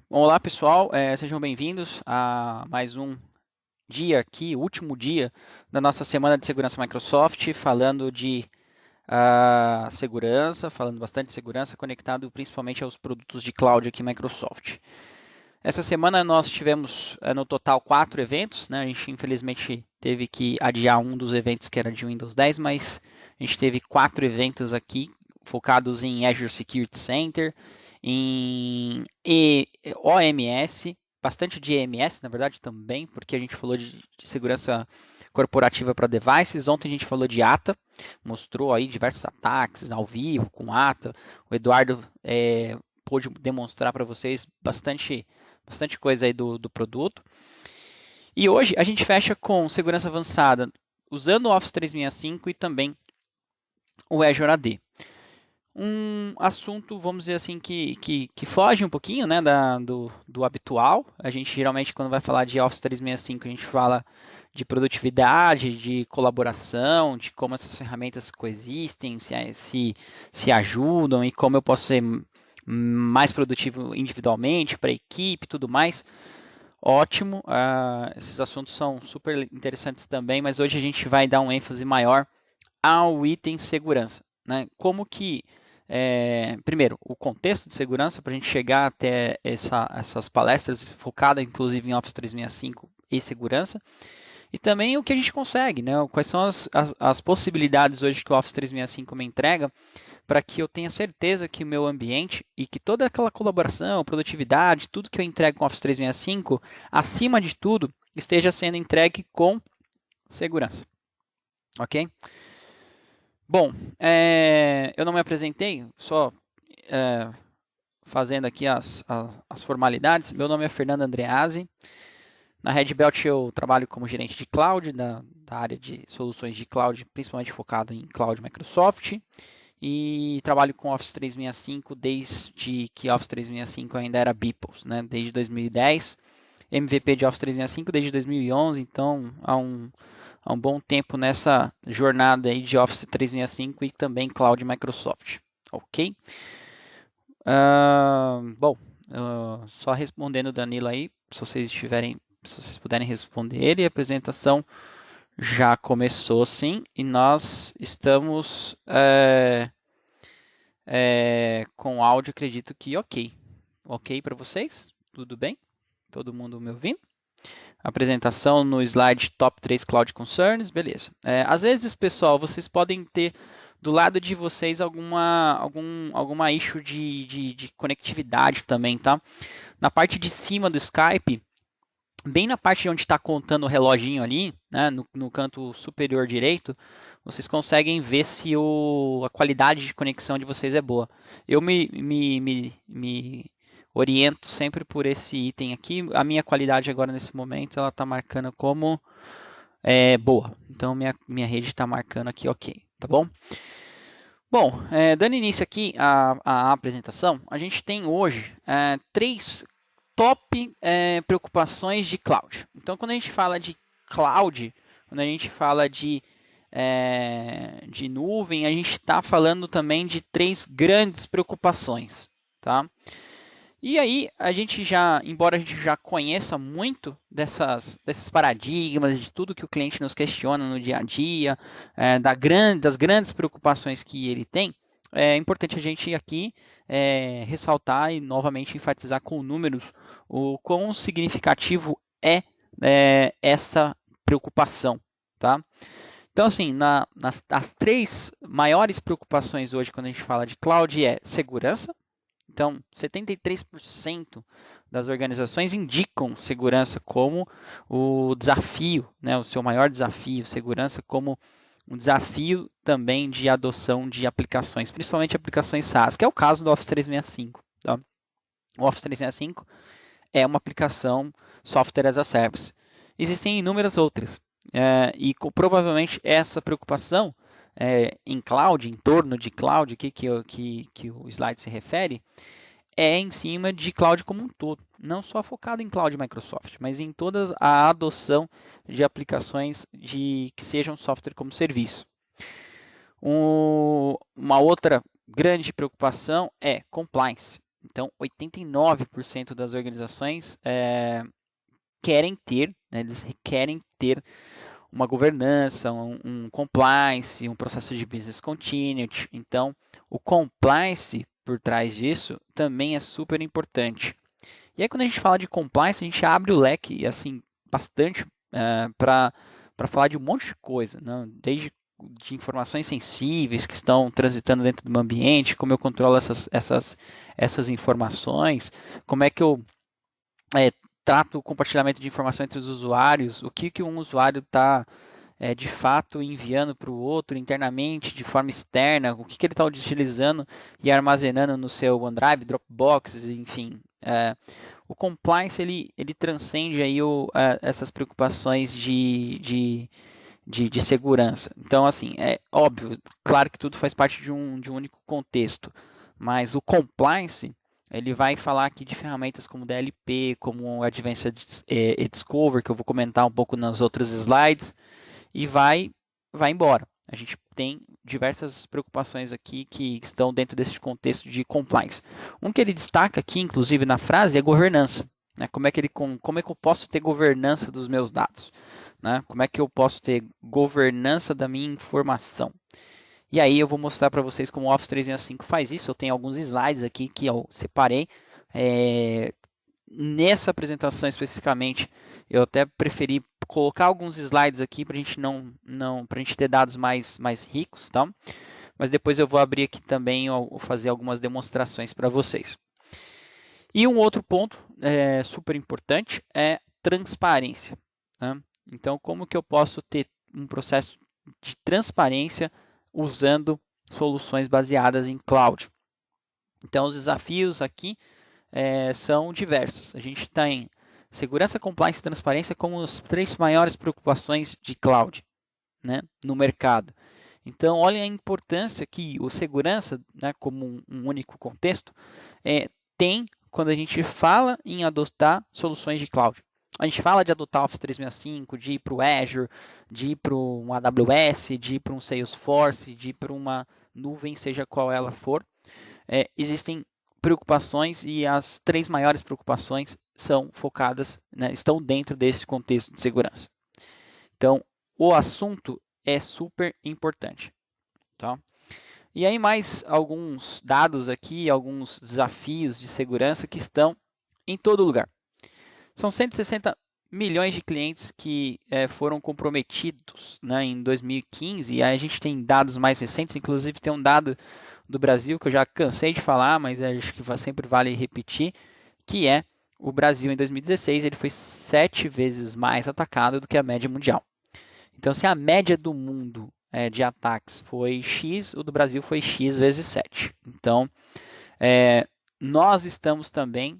Bom, olá pessoal, sejam bem-vindos a mais um dia aqui, o último dia da nossa semana de segurança Microsoft, falando de segurança, falando bastante de segurança, conectado principalmente aos produtos de cloud aqui Microsoft. Essa semana nós tivemos no total 4 eventos, né? A gente infelizmente teve que adiar um dos eventos que era de Windows 10, mas a gente teve 4 eventos aqui focados em Azure Security Center, em OMS, bastante de EMS, na verdade, também, porque a gente falou de segurança corporativa para devices. Ontem a gente falou de ATA, mostrou aí diversos ataques ao vivo com ATA. O Eduardo pôde demonstrar para vocês bastante coisa aí do produto. E hoje a gente fecha com segurança avançada usando o Office 365 e também o Azure AD. Um assunto, vamos dizer assim, que foge um pouquinho, né, do habitual. A gente geralmente, quando vai falar de Office 365, a gente fala de produtividade, de colaboração, de como essas ferramentas coexistem, se ajudam e como eu posso ser mais produtivo individualmente, para a equipe e tudo mais. Ótimo, esses assuntos são super interessantes também, mas hoje a gente vai dar um ênfase maior ao item segurança, né? Como que, primeiro, o contexto de segurança para a gente chegar até essas palestras focadas inclusive em Office 365 e segurança, e também o que a gente consegue, né? Quais são as possibilidades hoje que o Office 365 me entrega para que eu tenha certeza que o meu ambiente e que toda aquela colaboração, produtividade, tudo que eu entrego com o Office 365, acima de tudo, esteja sendo entregue com segurança, ok? Bom, eu não me apresentei, só é, fazendo aqui as formalidades. Meu nome é Fernando Andreazzi. Na Red Belt eu trabalho como gerente de cloud, da área de soluções de cloud, principalmente focado em cloud Microsoft. E trabalho com Office 365 desde que Office 365 ainda era Beeples, né? Desde 2010. MVP de Office 365 desde 2011, então há um bom tempo nessa jornada aí de Office 365 e também Cloud Microsoft. Ok? Bom, só respondendo o Danilo aí, se vocês puderem responder ele, a apresentação já começou sim, e nós estamos com áudio, acredito que ok. Ok para vocês? Tudo bem? Todo mundo me ouvindo? Apresentação no slide Top 3 Cloud Concerns, beleza. Às vezes, pessoal, vocês podem ter do lado de vocês alguma issue de conectividade também, tá? Na parte de cima do Skype, bem na parte onde está contando o reloginho ali, né, no canto superior direito, vocês conseguem ver se a qualidade de conexão de vocês é boa. Eu me oriento sempre por esse item aqui. A minha qualidade agora nesse momento ela está marcando como boa. Então minha rede está marcando aqui ok, tá bom? Bom, dando início aqui à apresentação, a gente tem hoje três top preocupações de cloud. Então, quando a gente fala de cloud, quando a gente fala de nuvem, a gente está falando também de três grandes preocupações, tá? E aí, embora a gente já conheça muito desses paradigmas, de tudo que o cliente nos questiona no dia a dia, das grandes preocupações que ele tem, é importante a gente aqui ressaltar e novamente enfatizar com números o quão significativo essa preocupação, tá? Então, assim, as três maiores preocupações hoje quando a gente fala de cloud é segurança. Então, 73% das organizações indicam segurança como o desafio, né, o seu maior desafio, segurança como um desafio também de adoção de aplicações, principalmente aplicações SaaS, que é o caso do Office 365. Tá? O Office 365 é uma aplicação Software as a Service. Existem inúmeras outras, e provavelmente essa preocupação em cloud, em torno de cloud, que o slide se refere, é em cima de cloud como um todo, não só focado em cloud Microsoft, mas em toda a adoção de aplicações que sejam software como serviço. Uma outra grande preocupação é compliance. Então, 89% das organizações querem ter, né, eles querem ter uma governança, um compliance, um processo de business continuity. Então, o compliance por trás disso também é super importante. E aí, quando a gente fala de compliance, a gente abre o leque assim bastante para falar de um monte de coisa, né? Desde de informações sensíveis que estão transitando dentro do meu ambiente, como eu controlo essas informações, como é que eu trato o compartilhamento de informação entre os usuários, o que um usuário está de fato enviando para o outro internamente, de forma externa, o que ele está utilizando e armazenando no seu OneDrive, Dropbox, enfim. O compliance ele transcende aí essas preocupações de segurança. Então, assim, é óbvio, claro que tudo faz parte de um único contexto, mas o compliance ele vai falar aqui de ferramentas como DLP, como Advanced Discover, que eu vou comentar um pouco nas outras slides, e vai embora. A gente tem diversas preocupações aqui que estão dentro desse contexto de compliance. Um que ele destaca aqui, inclusive na frase, é governança. Né? Como é que eu posso ter governança dos meus dados? Né? Como é que eu posso ter governança da minha informação? E aí eu vou mostrar para vocês como o Office 365 faz isso. Eu tenho alguns slides aqui que eu separei. Nessa apresentação especificamente, eu até preferi colocar alguns slides aqui para a gente para a gente ter dados mais ricos, tá? Mas depois eu vou abrir aqui também ou fazer algumas demonstrações para vocês. E um outro ponto super importante é transparência. Né? Então, como que eu posso ter um processo de transparência usando soluções baseadas em cloud? Então, os desafios aqui são diversos. A gente tem segurança, compliance e transparência como as 3 maiores preocupações de cloud, né, no mercado. Então, olha a importância que o segurança, né, como um único contexto, tem quando a gente fala em adotar soluções de cloud. A gente fala de adotar Office 365, de ir para o Azure, de ir para um AWS, de ir para um Salesforce, de ir para uma nuvem, seja qual ela for. Existem preocupações e as 3 maiores preocupações são focadas, né, estão dentro desse contexto de segurança. Então, o assunto é super importante. Tá? E aí mais alguns dados aqui, alguns desafios de segurança que estão em todo lugar. São 160 milhões de clientes que foram comprometidos, né, em 2015, e aí a gente tem dados mais recentes, inclusive tem um dado do Brasil que eu já cansei de falar, mas acho que sempre vale repetir, que é o Brasil em 2016 ele foi 7 vezes mais atacado do que a média mundial. Então, se a média do mundo de ataques foi X, o do Brasil foi X vezes 7. Então, nós estamos também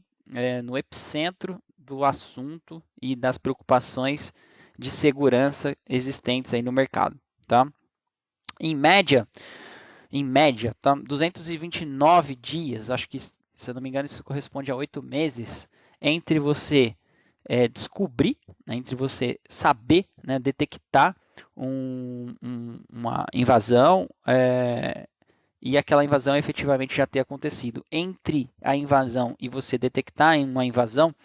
no epicentro do assunto e das preocupações de segurança existentes aí no mercado. Tá? Em média, tá? 229 dias, acho que, se eu não me engano, isso corresponde a 8 meses, entre você descobrir, né, entre você saber, né, detectar uma invasão e aquela invasão efetivamente já ter acontecido. Entre a invasão e você detectar uma invasão,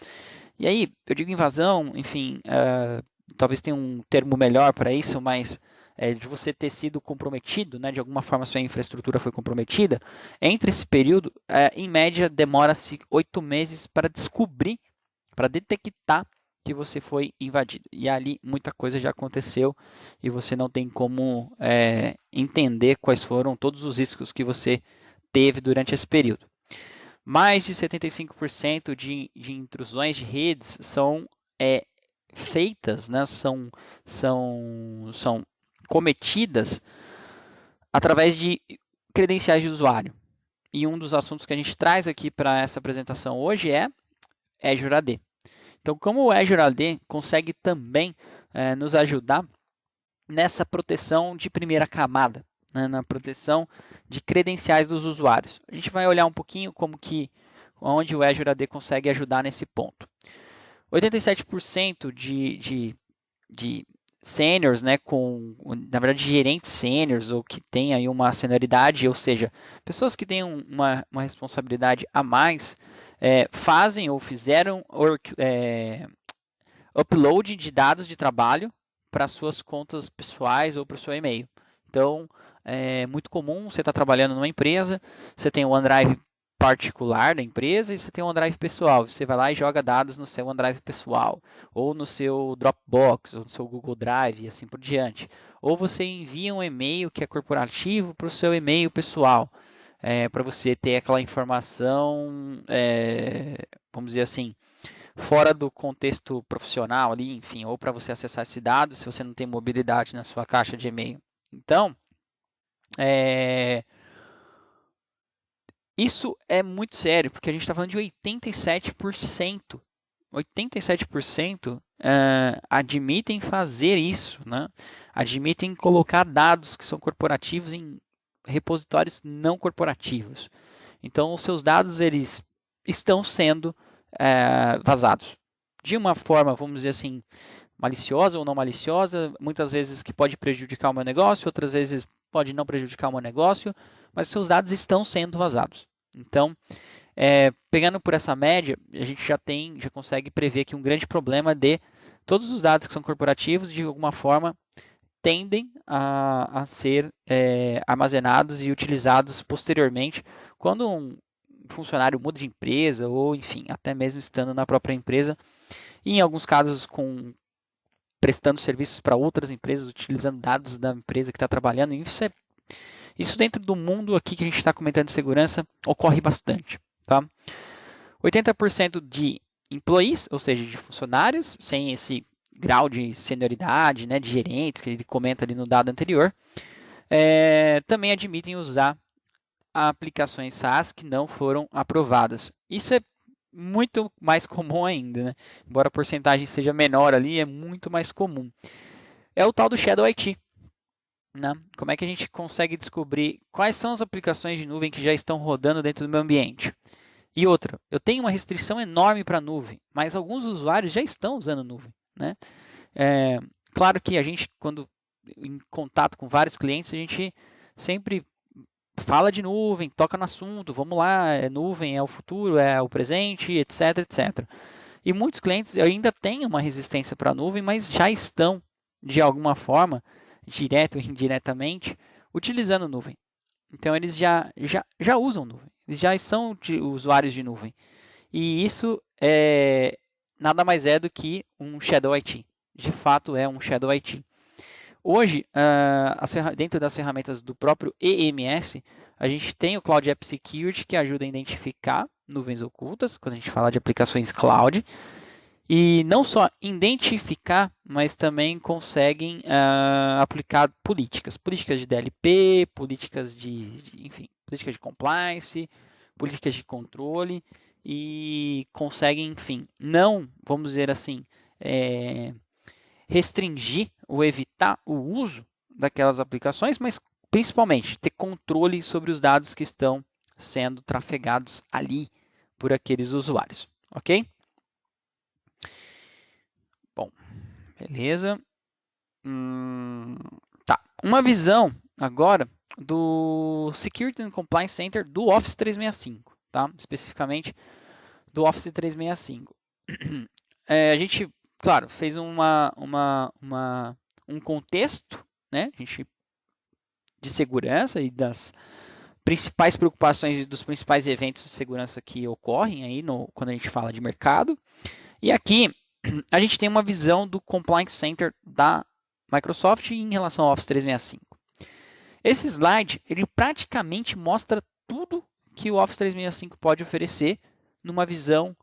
e aí eu digo invasão, enfim, talvez tenha um termo melhor para isso, mas de você ter sido comprometido, né, de alguma forma sua infraestrutura foi comprometida, entre esse período, em média, demora-se 8 meses para descobrir, para detectar que você foi invadido. E ali muita coisa já aconteceu e você não tem como entender quais foram todos os riscos que você teve durante esse período. Mais de 75% de intrusões de redes são feitas, né, são cometidas através de credenciais de usuário. E um dos assuntos que a gente traz aqui para essa apresentação hoje é Azure AD. Então, como o Azure AD consegue também nos ajudar nessa proteção de primeira camada, né, na proteção de credenciais dos usuários. A gente vai olhar um pouquinho onde o Azure AD consegue ajudar nesse ponto. 87% de sêniors, né, na verdade, gerentes sêniors, ou que têm aí uma senioridade, ou seja, pessoas que têm uma responsabilidade a mais, fazem ou fizeram upload de dados de trabalho para suas contas pessoais ou para o seu e-mail. Então, é muito comum você estar trabalhando numa empresa, você tem o OneDrive particular da empresa e você tem o OneDrive pessoal. Você vai lá e joga dados no seu OneDrive pessoal, ou no seu Dropbox, ou no seu Google Drive e assim por diante. Ou você envia um e-mail que é corporativo para o seu e-mail pessoal, para você ter aquela informação, vamos dizer assim, fora do contexto profissional ali, enfim, ou para você acessar esse dado se você não tem mobilidade na sua caixa de e-mail. Então, isso é muito sério, porque a gente está falando de 87%. 87% admitem fazer isso, né? Admitem colocar dados que são corporativos em repositórios não corporativos. Então, os seus dados eles estão sendo vazados de uma forma, vamos dizer assim, maliciosa ou não maliciosa, muitas vezes que pode prejudicar o meu negócio, outras vezes pode não prejudicar o meu negócio, mas seus dados estão sendo vazados. Então, pegando por essa média, a gente já consegue prever que um grande problema de todos os dados que são corporativos, de alguma forma, tendem a ser armazenados e utilizados posteriormente quando um funcionário muda de empresa ou, enfim, até mesmo estando na própria empresa, e em alguns casos prestando serviços para outras empresas, utilizando dados da empresa que está trabalhando. Isso dentro do mundo aqui que a gente está comentando de segurança ocorre bastante. Tá? 80% de employees, ou seja, de funcionários, sem esse grau de senioridade, né, de gerentes que ele comenta ali no dado anterior, também admitem usar aplicações SaaS que não foram aprovadas. Isso é muito mais comum ainda, né? Embora a porcentagem seja menor ali, é muito mais comum. É o tal do Shadow IT. Né? Como é que a gente consegue descobrir quais são as aplicações de nuvem que já estão rodando dentro do meu ambiente? E outra, eu tenho uma restrição enorme para a nuvem, mas alguns usuários já estão usando nuvem. Né? Claro que a gente, quando em contato com vários clientes, a gente sempre fala de nuvem, toca no assunto, vamos lá, nuvem é o futuro, é o presente, etc, etc. E muitos clientes ainda têm uma resistência para a nuvem, mas já estão, de alguma forma, direto ou indiretamente, utilizando nuvem. Então, eles já usam nuvem, eles já são usuários de nuvem. E isso nada mais é do que um Shadow IT. De fato, é um Shadow IT. Hoje, dentro das ferramentas do próprio EMS, a gente tem o Cloud App Security, que ajuda a identificar nuvens ocultas, quando a gente fala de aplicações cloud, e não só identificar, mas também conseguem aplicar políticas de DLP, políticas políticas de compliance, políticas de controle, e conseguem, enfim, não, vamos dizer assim, restringir ou evitar o uso daquelas aplicações, mas principalmente ter controle sobre os dados que estão sendo trafegados ali por aqueles usuários, ok? Bom, beleza. Tá. Uma visão agora do Security and Compliance Center do Office 365, tá? Especificamente do Office 365. A gente, claro, fez um contexto, né? De segurança e das principais preocupações e dos principais eventos de segurança que ocorrem aí quando a gente fala de mercado. E aqui a gente tem uma visão do Compliance Center da Microsoft em relação ao Office 365. Esse slide ele praticamente mostra tudo que o Office 365 pode oferecer numa visão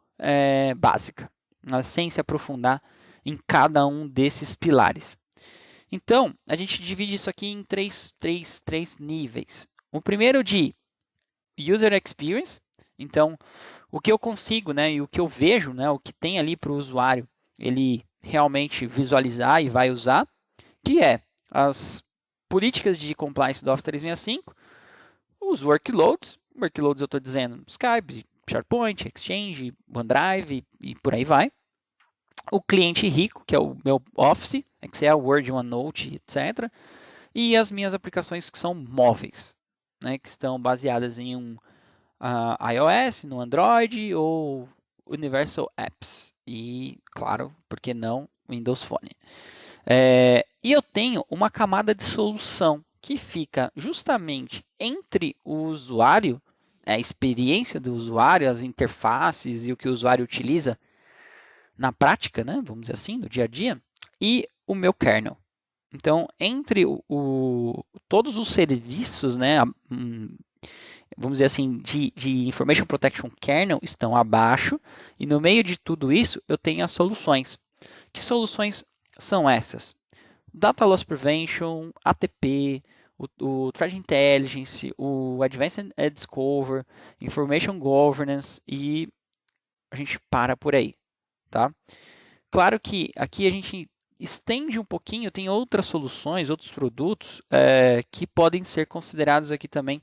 básica, sem se aprofundar em cada um desses pilares. Então, a gente divide isso aqui em três níveis. O primeiro de User Experience. Então, o que eu consigo, né, e o que eu vejo, né, o que tem ali para o usuário, ele realmente visualizar e vai usar, que é as políticas de compliance do Office 365, os workloads eu estou dizendo Skype, SharePoint, Exchange, OneDrive e por aí vai. O cliente rico, que é o meu Office, Excel, Word, OneNote, etc. E as minhas aplicações que são móveis, né, que estão baseadas em um iOS, no Android ou Universal Apps. E, claro, por que não, Windows Phone. E eu tenho uma camada de solução que fica justamente entre o usuário, a experiência do usuário, as interfaces e o que o usuário utiliza na prática, né, vamos dizer assim, no dia a dia, e o meu kernel. Então, entre todos os serviços, né, vamos dizer assim, de Information Protection Kernel estão abaixo, e no meio de tudo isso eu tenho as soluções. Que soluções são essas? Data Loss Prevention, ATP, o Threat Intelligence, o Advanced Discover, Information Governance e a gente para por aí, tá? Claro que aqui a gente estende um pouquinho, tem outras soluções, outros produtos que podem ser considerados aqui também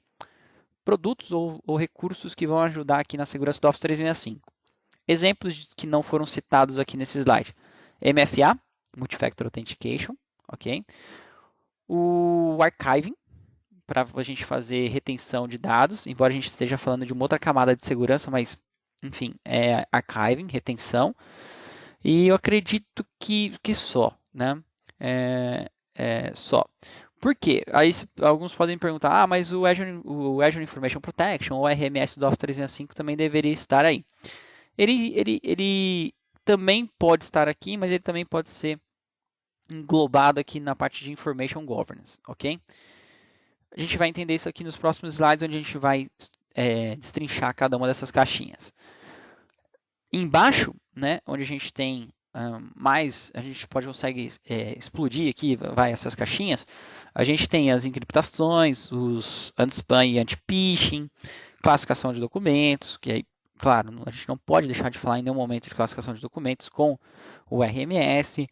produtos ou recursos que vão ajudar aqui na segurança do Office 365. Exemplos que não foram citados aqui nesse slide. MFA, Multifactor Authentication, ok? O Archiving, para a gente fazer retenção de dados, embora a gente esteja falando de uma outra camada de segurança, mas, enfim, é Archiving, retenção. E eu acredito que só, né? Só. Por quê? Aí alguns podem perguntar, mas o Azure Information Protection, o RMS do Office 365 também deveria estar aí. Ele também pode estar aqui, mas ele também pode ser englobado aqui na parte de Information Governance, ok? A gente vai entender isso aqui nos próximos slides, onde a gente vai destrinchar cada uma dessas caixinhas. Embaixo, né, onde a gente tem mais, a gente consegue explodir aqui, vai essas caixinhas, a gente tem as encriptações, os anti-spam e anti-phishing, classificação de documentos, que aí, claro, a gente não pode deixar de falar em nenhum momento de classificação de documentos com o RMS,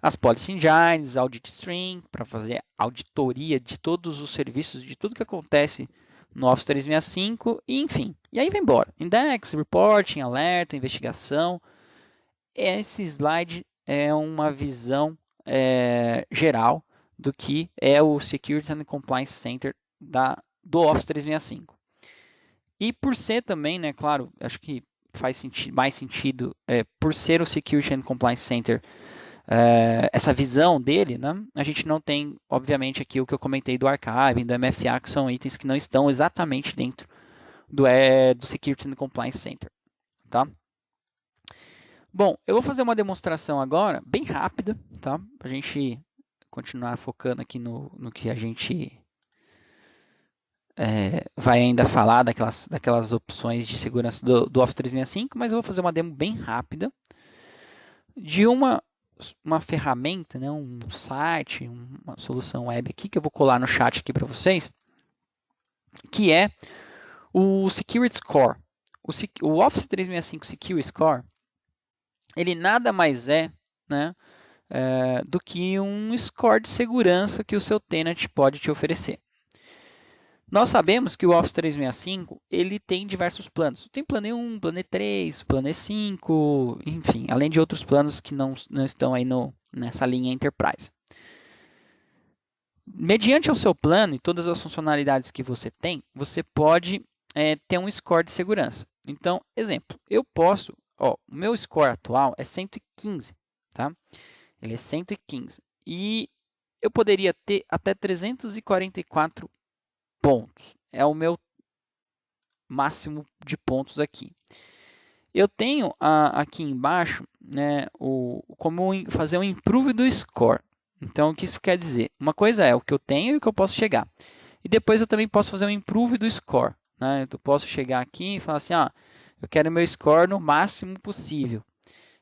as policy engines, audit stream, para fazer auditoria de todos os serviços, de tudo que acontece no Office 365, e enfim. E aí vai embora. Index, reporting, alerta, investigação. Esse slide é uma visão geral do que é o Security and Compliance Center do Office 365. E por ser também, né, claro, acho que faz mais sentido, por ser o Security and Compliance Center, essa visão dele, né, a gente não tem, obviamente, aqui o que eu comentei do Archiving, do MFA, que são itens que não estão exatamente dentro do Security and Compliance Center. Tá? Bom, eu vou fazer uma demonstração agora, bem rápida, tá? Para a gente continuar focando aqui no que a gente vai ainda falar daquelas opções de segurança do Office 365, mas eu vou fazer uma demo bem rápida de uma ferramenta, né, um site, uma solução web aqui, que eu vou colar no chat aqui para vocês, que é o Security Score. O Office 365 Security Score, ele nada mais é, né, do que um score de segurança que o seu tenant pode te oferecer. Nós sabemos que o Office 365 ele tem diversos planos. Tem plano E1, plano E3, plano E5, enfim, além de outros planos que não estão aí nessa linha Enterprise. Mediante o seu plano e todas as funcionalidades que você tem, você pode ter um score de segurança. Então, exemplo, eu posso, o meu score atual é 115, tá? Ele é 115. E eu poderia ter até 344 pontos. É o meu máximo de pontos aqui. Eu tenho aqui embaixo, né, como fazer um improve do score. Então, o que isso quer dizer? Uma coisa é o que eu tenho e o que eu posso chegar. E depois eu também posso fazer um improve do score. Né? Eu posso chegar aqui e falar assim, eu quero meu score no máximo possível.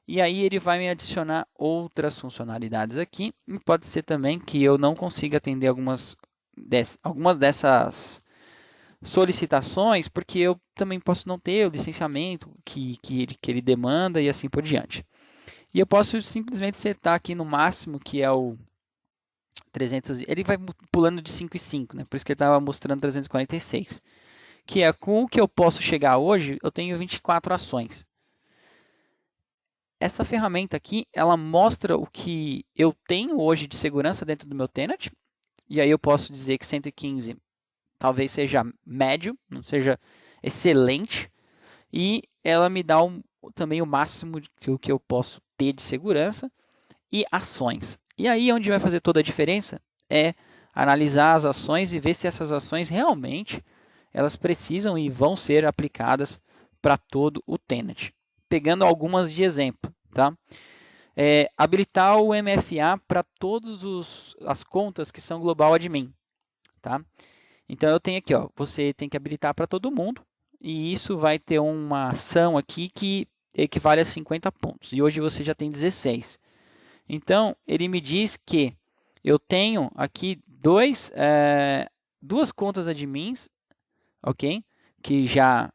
E aí ele vai me adicionar outras funcionalidades aqui. E pode ser também que eu não consiga atender algumas dessas solicitações, porque eu também posso não ter o licenciamento que ele demanda e assim por diante. E eu posso simplesmente setar aqui no máximo, que é o 300, ele vai pulando de 5 em 5, né? Por isso que ele estava mostrando 346. Que é com o que eu posso chegar hoje, eu tenho 24 ações. essa ferramenta aqui, ela mostra o que eu tenho hoje de segurança dentro do meu tenant, e aí eu posso dizer que 115 talvez seja médio, não seja excelente, e ela me dá também o máximo que eu posso ter de segurança e ações. E aí onde vai fazer toda a diferença é analisar as ações e ver se essas ações realmente elas precisam e vão ser aplicadas para todo o tenant. Pegando algumas de exemplo, tá? Habilitar o MFA para todas as contas que são global admin, tá? Então eu tenho aqui, ó, você tem que habilitar para todo mundo e isso vai ter uma ação aqui que equivale a 50 pontos. E hoje você já tem 16. Então ele me diz que eu tenho aqui duas contas admins, ok? Que já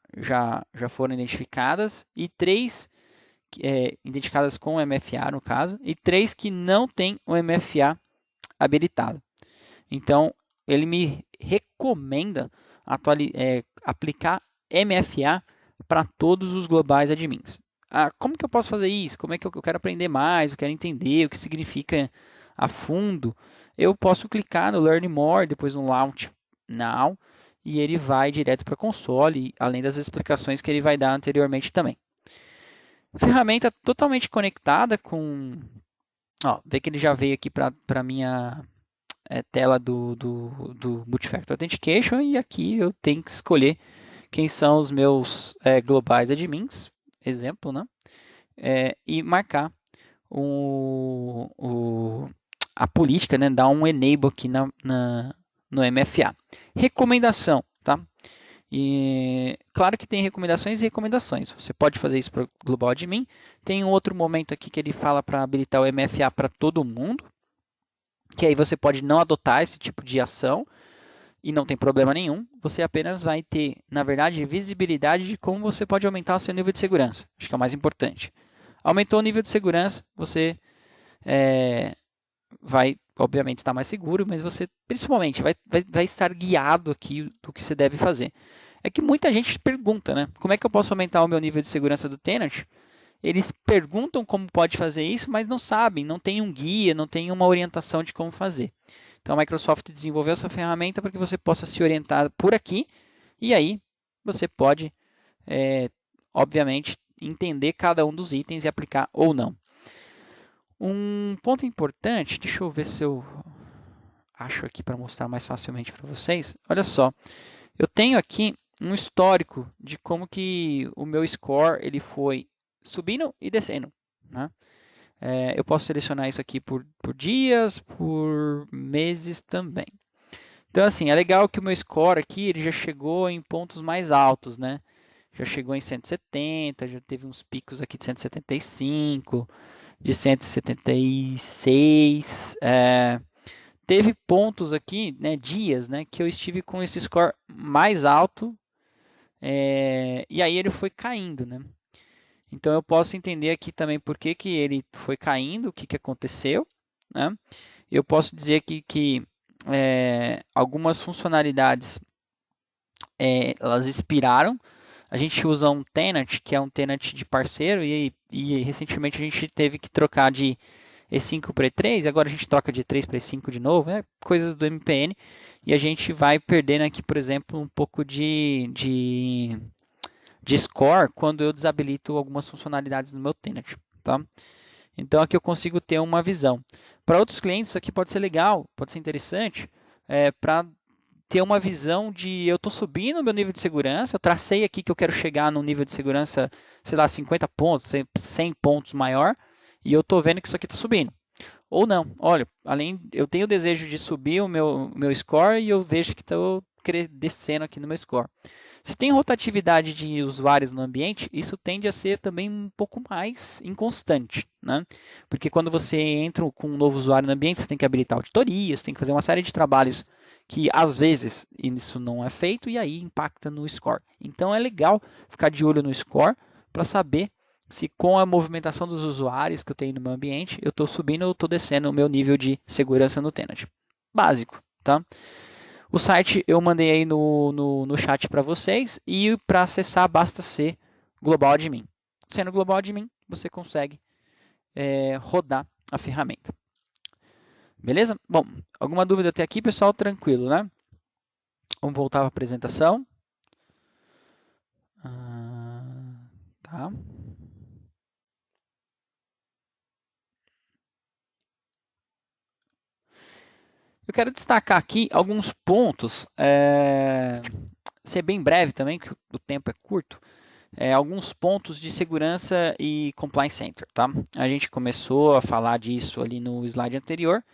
foram identificadas e 3 identificadas com o MFA no caso e 3 que não têm o MFA habilitado. Então ele me recomenda aplicar MFA para todos os globais admins. Como que eu posso fazer isso? Como é que eu quero aprender mais? Eu quero entender o que significa a fundo. Eu posso clicar no Learn More, depois no Launch Now, e ele vai direto para a console, além das explicações que ele vai dar anteriormente também. Ferramenta totalmente conectada com... vê que ele já veio aqui para a minha tela do Multifactor Authentication e aqui eu tenho que escolher quem são os meus globais admins, exemplo, né? E marcar a política, né? Dar um enable aqui no MFA. Recomendação, tá? E claro que tem recomendações e recomendações. Você pode fazer isso para o Global Admin. Tem um outro momento aqui que ele fala para habilitar o MFA para todo mundo, que aí você pode não adotar esse tipo de ação e não tem problema nenhum. Você apenas vai ter, na verdade, visibilidade de como você pode aumentar o seu nível de segurança. Acho que é o mais importante. Aumentou o nível de segurança, você vai, obviamente, estar mais seguro, mas você, principalmente, vai estar guiado aqui do que você deve fazer. É que muita gente pergunta, né? Como é que eu posso aumentar o meu nível de segurança do tenant? Eles perguntam como pode fazer isso, mas não sabem, não tem um guia, não tem uma orientação de como fazer. Então a Microsoft desenvolveu essa ferramenta para que você possa se orientar por aqui e aí você pode, obviamente, entender cada um dos itens e aplicar ou não. Um ponto importante, deixa eu ver se eu acho aqui para mostrar mais facilmente para vocês. Olha só, eu tenho aqui um histórico de como que o meu score ele foi subindo e descendo, né? Eu posso selecionar isso aqui por dias, por meses também. Então, assim, é legal que o meu score aqui ele já chegou em pontos mais altos, né? Já chegou em 170, já teve uns picos aqui de 175, de 176. Teve pontos aqui, né, dias, né, que eu estive com esse score mais alto e aí ele foi caindo, né? Então eu posso entender aqui também por que ele foi caindo, o que aconteceu, né? Eu posso dizer que algumas funcionalidades elas expiraram. A gente usa um tenant, que é um tenant de parceiro, e recentemente a gente teve que trocar de E5 para E3, agora a gente troca de E3 para E5 de novo, coisas do MPN, e a gente vai perdendo aqui, por exemplo, um pouco de score quando eu desabilito algumas funcionalidades no meu tenant, tá? Então aqui eu consigo ter uma visão. Para outros clientes isso aqui pode ser legal, pode ser interessante, para ter uma visão de eu estou subindo o meu nível de segurança, eu tracei aqui que eu quero chegar no nível de segurança, sei lá, 50 pontos, 100 pontos maior, e eu estou vendo que isso aqui está subindo. Ou não, olha, eu tenho o desejo de subir o meu score e eu vejo que estou descendo aqui no meu score. Se tem rotatividade de usuários no ambiente, isso tende a ser também um pouco mais inconstante, né? Porque quando você entra com um novo usuário no ambiente, você tem que habilitar auditorias, tem que fazer uma série de trabalhos que às vezes isso não é feito e aí impacta no score. Então é legal ficar de olho no score para saber se com a movimentação dos usuários que eu tenho no meu ambiente, eu estou subindo ou estou descendo o meu nível de segurança no tenant. Básico, tá? O site eu mandei aí no chat para vocês e para acessar basta ser Global Admin. Sendo Global Admin, você consegue rodar a ferramenta. Beleza? Bom, alguma dúvida até aqui, pessoal? Tranquilo, né? Vamos voltar para a apresentação. Tá. Eu quero destacar aqui alguns pontos, ser bem breve também, porque o tempo é curto, alguns pontos de segurança e compliance center, tá? A gente começou a falar disso ali no slide anterior,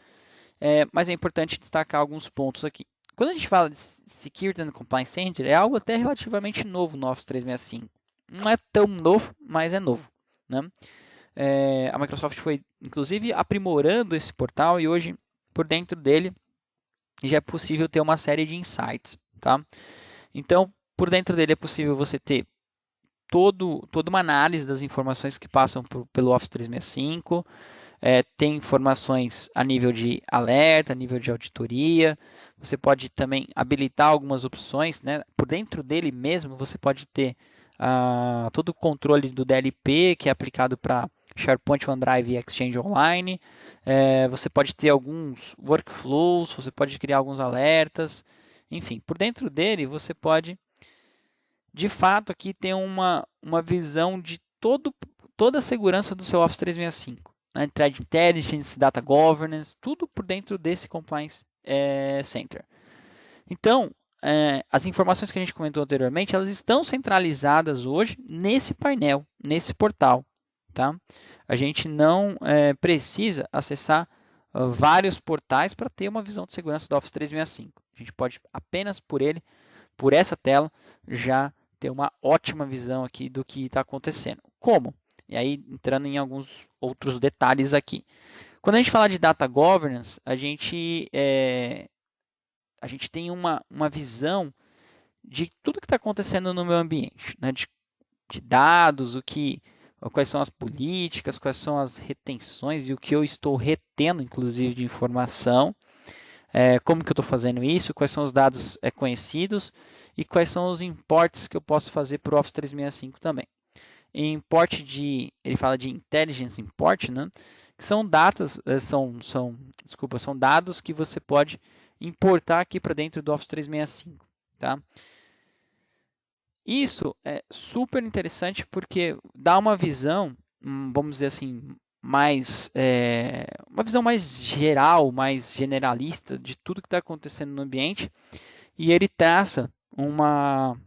mas é importante destacar alguns pontos aqui. Quando a gente fala de Security and Compliance Center, é algo até relativamente novo no Office 365. Não é tão novo, mas é novo, né? A Microsoft foi, inclusive, aprimorando esse portal e hoje, por dentro dele, já é possível ter uma série de insights, tá? Então, por dentro dele é possível você ter toda uma análise das informações que passam pelo Office 365, tem informações a nível de alerta, a nível de auditoria, você pode também habilitar algumas opções, né? Por dentro dele mesmo você pode ter todo o controle do DLP, que é aplicado para SharePoint, OneDrive e Exchange Online. Você pode ter alguns workflows, você pode criar alguns alertas. Enfim, por dentro dele você pode, de fato, aqui ter uma visão de toda a segurança do seu Office 365. Né? Threat Intelligence, Data Governance, tudo por dentro desse Compliance Center. Então, as informações que a gente comentou anteriormente, elas estão centralizadas hoje nesse painel, nesse portal. Tá? A gente não precisa acessar vários portais para ter uma visão de segurança do Office 365. A gente pode apenas por essa tela, já ter uma ótima visão aqui do que está acontecendo. Como? E aí, entrando em alguns outros detalhes aqui. Quando a gente fala de Data Governance, a gente tem uma visão de tudo que está acontecendo no meu ambiente, né? de dados, quais são as políticas, quais são as retenções e o que eu estou retendo, inclusive, de informação, como que eu estou fazendo isso, quais são os dados conhecidos e quais são os imports que eu posso fazer para o Office 365 também. Em import ele fala de Intelligence Import, né? Que são são dados que você pode importar aqui para dentro do Office 365, tá? Isso é super interessante porque dá uma visão, vamos dizer assim, uma visão mais geral, mais generalista de tudo que está acontecendo no ambiente, e ele traça uma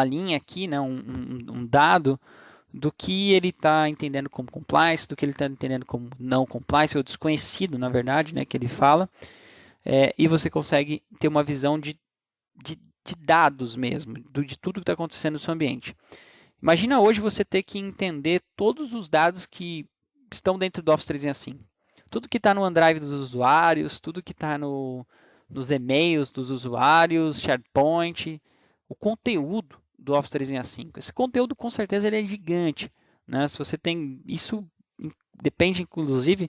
linha aqui, né, um dado do que ele está entendendo como compliance, do que ele está entendendo como não compliance, ou desconhecido, na verdade, né, que ele fala, e você consegue ter uma visão de dados mesmo, de tudo que está acontecendo no seu ambiente. Imagina hoje você ter que entender todos os dados que estão dentro do Office 365. Tudo que está no OneDrive dos usuários, tudo que está nos e-mails dos usuários, SharePoint, o conteúdo do Office 365. Esse conteúdo com certeza ele é gigante, né? Se você tem isso, depende inclusive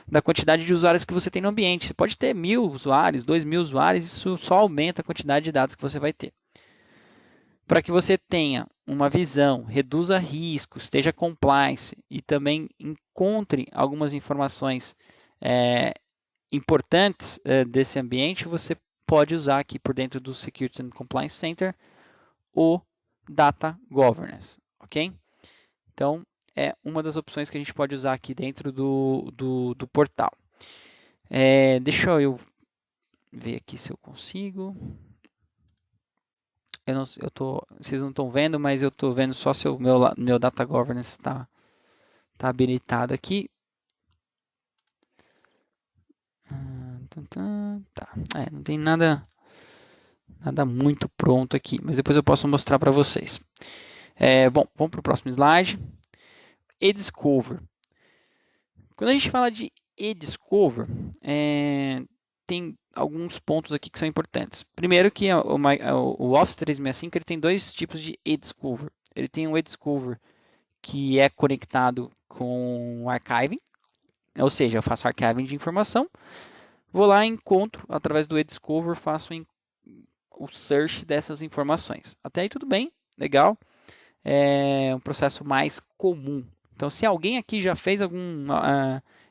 da quantidade de usuários que você tem no ambiente. Você pode ter 1.000 usuários, 2.000 usuários, isso só aumenta a quantidade de dados que você vai ter. Para que você tenha uma visão, reduza riscos, esteja compliance e também encontre algumas informações importantes desse ambiente, você pode usar aqui por dentro do Security and Compliance Center o Data Governance, ok? Então, é uma das opções que a gente pode usar aqui dentro do portal. Deixa eu ver aqui se eu consigo. Vocês não estão vendo, mas eu estou vendo só se o meu Data Governance está habilitado aqui. Tá. Não tem nada muito pronto aqui, mas depois eu posso mostrar para vocês. Bom, vamos para o próximo slide. eDiscover. Quando a gente fala de eDiscover, tem alguns pontos aqui que são importantes. Primeiro que o Office 365 ele tem dois tipos de eDiscover. Ele tem um eDiscover que é conectado com o Archiving, ou seja, eu faço archiving de informação, vou lá e encontro, através do eDiscover, faço o search dessas informações. Até aí tudo bem, legal. É um processo mais comum, Então, se alguém aqui já fez algum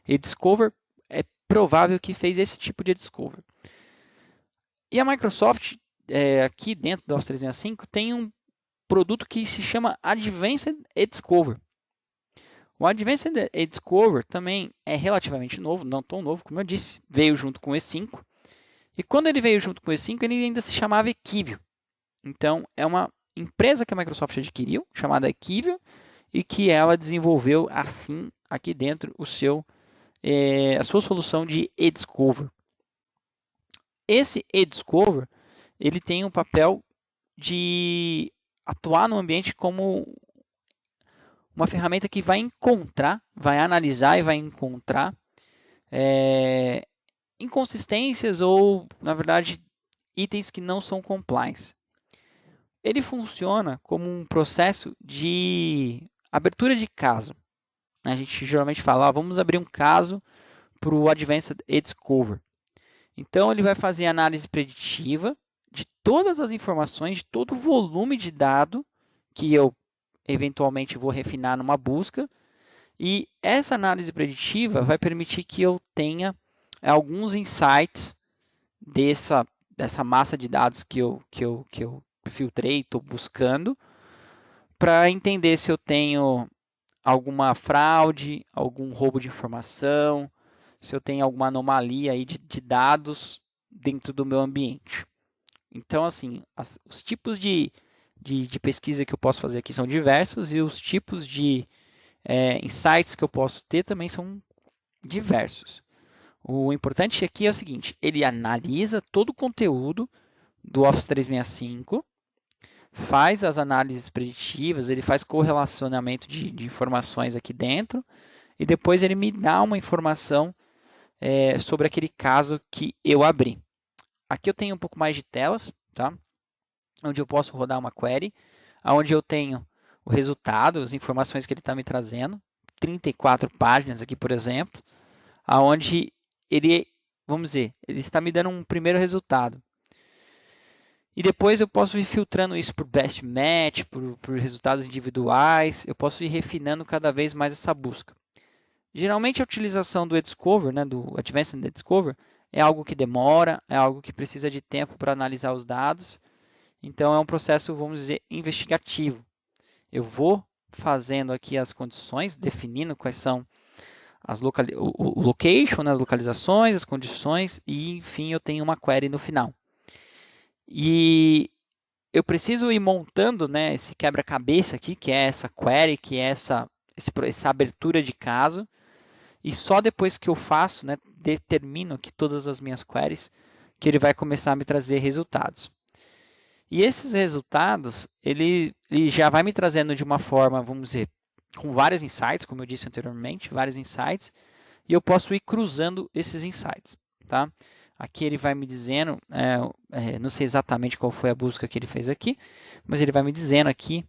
e-discover, é provável que fez esse tipo de e-discover. E a Microsoft, aqui dentro do Office 365, tem um produto que se chama Advanced e-discover. O Advanced e-discover também é relativamente novo, não tão novo, como eu disse, veio junto com o E5. E quando ele veio junto com o E5, ele ainda se chamava Equivio. Então, é uma empresa que a Microsoft adquiriu, chamada Equivio, e que ela desenvolveu assim aqui dentro a sua solução de e-discover. Esse e-discover ele tem um papel de atuar no ambiente como uma ferramenta que vai encontrar, vai analisar e vai encontrar inconsistências ou, na verdade, itens que não são compliance. Ele funciona como um processo de abertura de caso. A gente geralmente fala, vamos abrir um caso para o Advanced e-discover. Então, ele vai fazer análise preditiva de todas as informações, de todo o volume de dado que eu eventualmente vou refinar numa busca. E essa análise preditiva vai permitir que eu tenha alguns insights dessa massa de dados que eu filtrei, estou buscando, para entender se eu tenho alguma fraude, algum roubo de informação, se eu tenho alguma anomalia aí de dados dentro do meu ambiente. Então, assim, os tipos de pesquisa que eu posso fazer aqui são diversos e os tipos de insights que eu posso ter também são diversos. O importante aqui é o seguinte, ele analisa todo o conteúdo do Office 365, faz as análises preditivas, ele faz correlacionamento de informações aqui dentro e depois ele me dá uma informação sobre aquele caso que eu abri. Aqui eu tenho um pouco mais de telas, tá? Onde eu posso rodar uma query, onde eu tenho o resultado, as informações que ele está me trazendo, 34 páginas aqui, por exemplo, aonde ele, vamos dizer, ele está me dando um primeiro resultado. E depois eu posso ir filtrando isso por best match, por resultados individuais, eu posso ir refinando cada vez mais essa busca. Geralmente a utilização do e-discover, né, do Advanced e-discover, é algo que demora, é algo que precisa de tempo para analisar os dados. Então é um processo, vamos dizer, investigativo. Eu vou fazendo aqui as condições, definindo quais são o location, né, as localizações, as condições e, enfim, eu tenho uma query no final. E eu preciso ir montando, né, esse quebra-cabeça aqui, que é essa query, que é essa abertura de caso. E só depois que eu faço, né, determino aqui todas as minhas queries, que ele vai começar a me trazer resultados. E esses resultados, ele já vai me trazendo de uma forma, vamos dizer, com vários insights, como eu disse anteriormente, vários insights, e eu posso ir cruzando esses insights, tá? Aqui ele vai me dizendo, não sei exatamente qual foi a busca que ele fez aqui, mas ele vai me dizendo aqui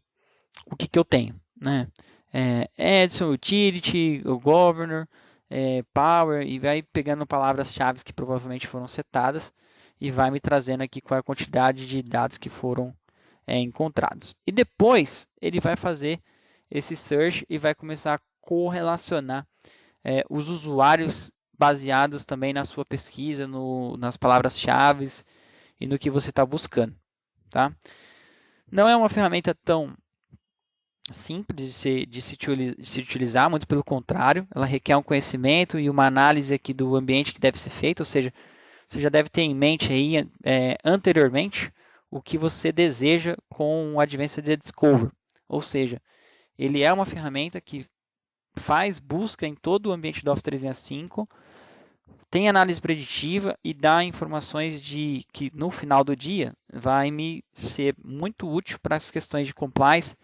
o que eu tenho, né? Edson, Utility, o Governor, Power, e vai pegando palavras-chave que provavelmente foram setadas, e vai me trazendo aqui qual é a quantidade de dados que foram encontrados. E depois ele vai fazer esse search e vai começar a correlacionar os usuários baseados também na sua pesquisa, nas palavras-chave e no que você está buscando. Tá? Não é uma ferramenta tão simples de se utilizar, muito pelo contrário, ela requer um conhecimento e uma análise aqui do ambiente que deve ser feito, ou seja, você já deve ter em mente aí anteriormente o que você deseja com o Advanced e-discover, ou seja, ele é uma ferramenta que faz busca em todo o ambiente do Office 365, tem análise preditiva e dá informações que no final do dia vai me ser muito útil para as questões de compliance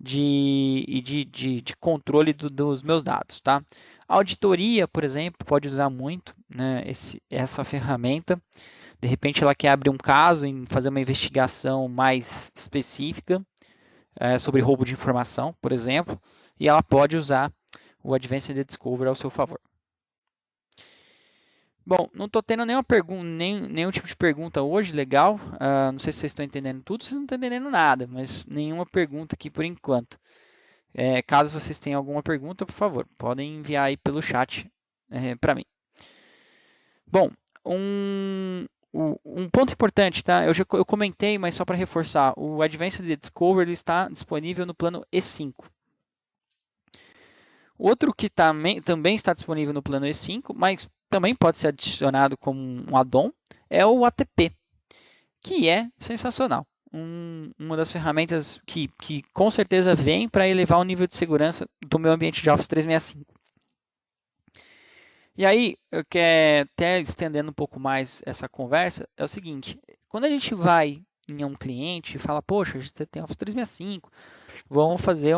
de controle dos meus dados. Tá? A auditoria, por exemplo, pode usar muito, né, essa ferramenta. De repente ela quer abrir um caso e fazer uma investigação mais específica sobre roubo de informação, por exemplo, e ela pode usar o Advanced e-discover ao seu favor. Bom, não estou tendo nenhum tipo de pergunta hoje, legal. Não sei se vocês estão entendendo tudo, vocês não estão entendendo nada, mas nenhuma pergunta aqui por enquanto. Caso vocês tenham alguma pergunta, por favor, podem enviar aí pelo chat para mim. Bom, um ponto importante, tá? Eu comentei, mas só para reforçar, o Advanced Discovery ele está disponível no plano E5. Outro que também está disponível no plano E5, mas também pode ser adicionado como um add-on, é o ATP, que é sensacional. Uma das ferramentas que com certeza vem para elevar o nível de segurança do meu ambiente de Office 365. E aí, eu quero até estendendo um pouco mais essa conversa, é o seguinte, quando a gente vai em um cliente e fala, poxa, a gente tem Office 365, vamos fazer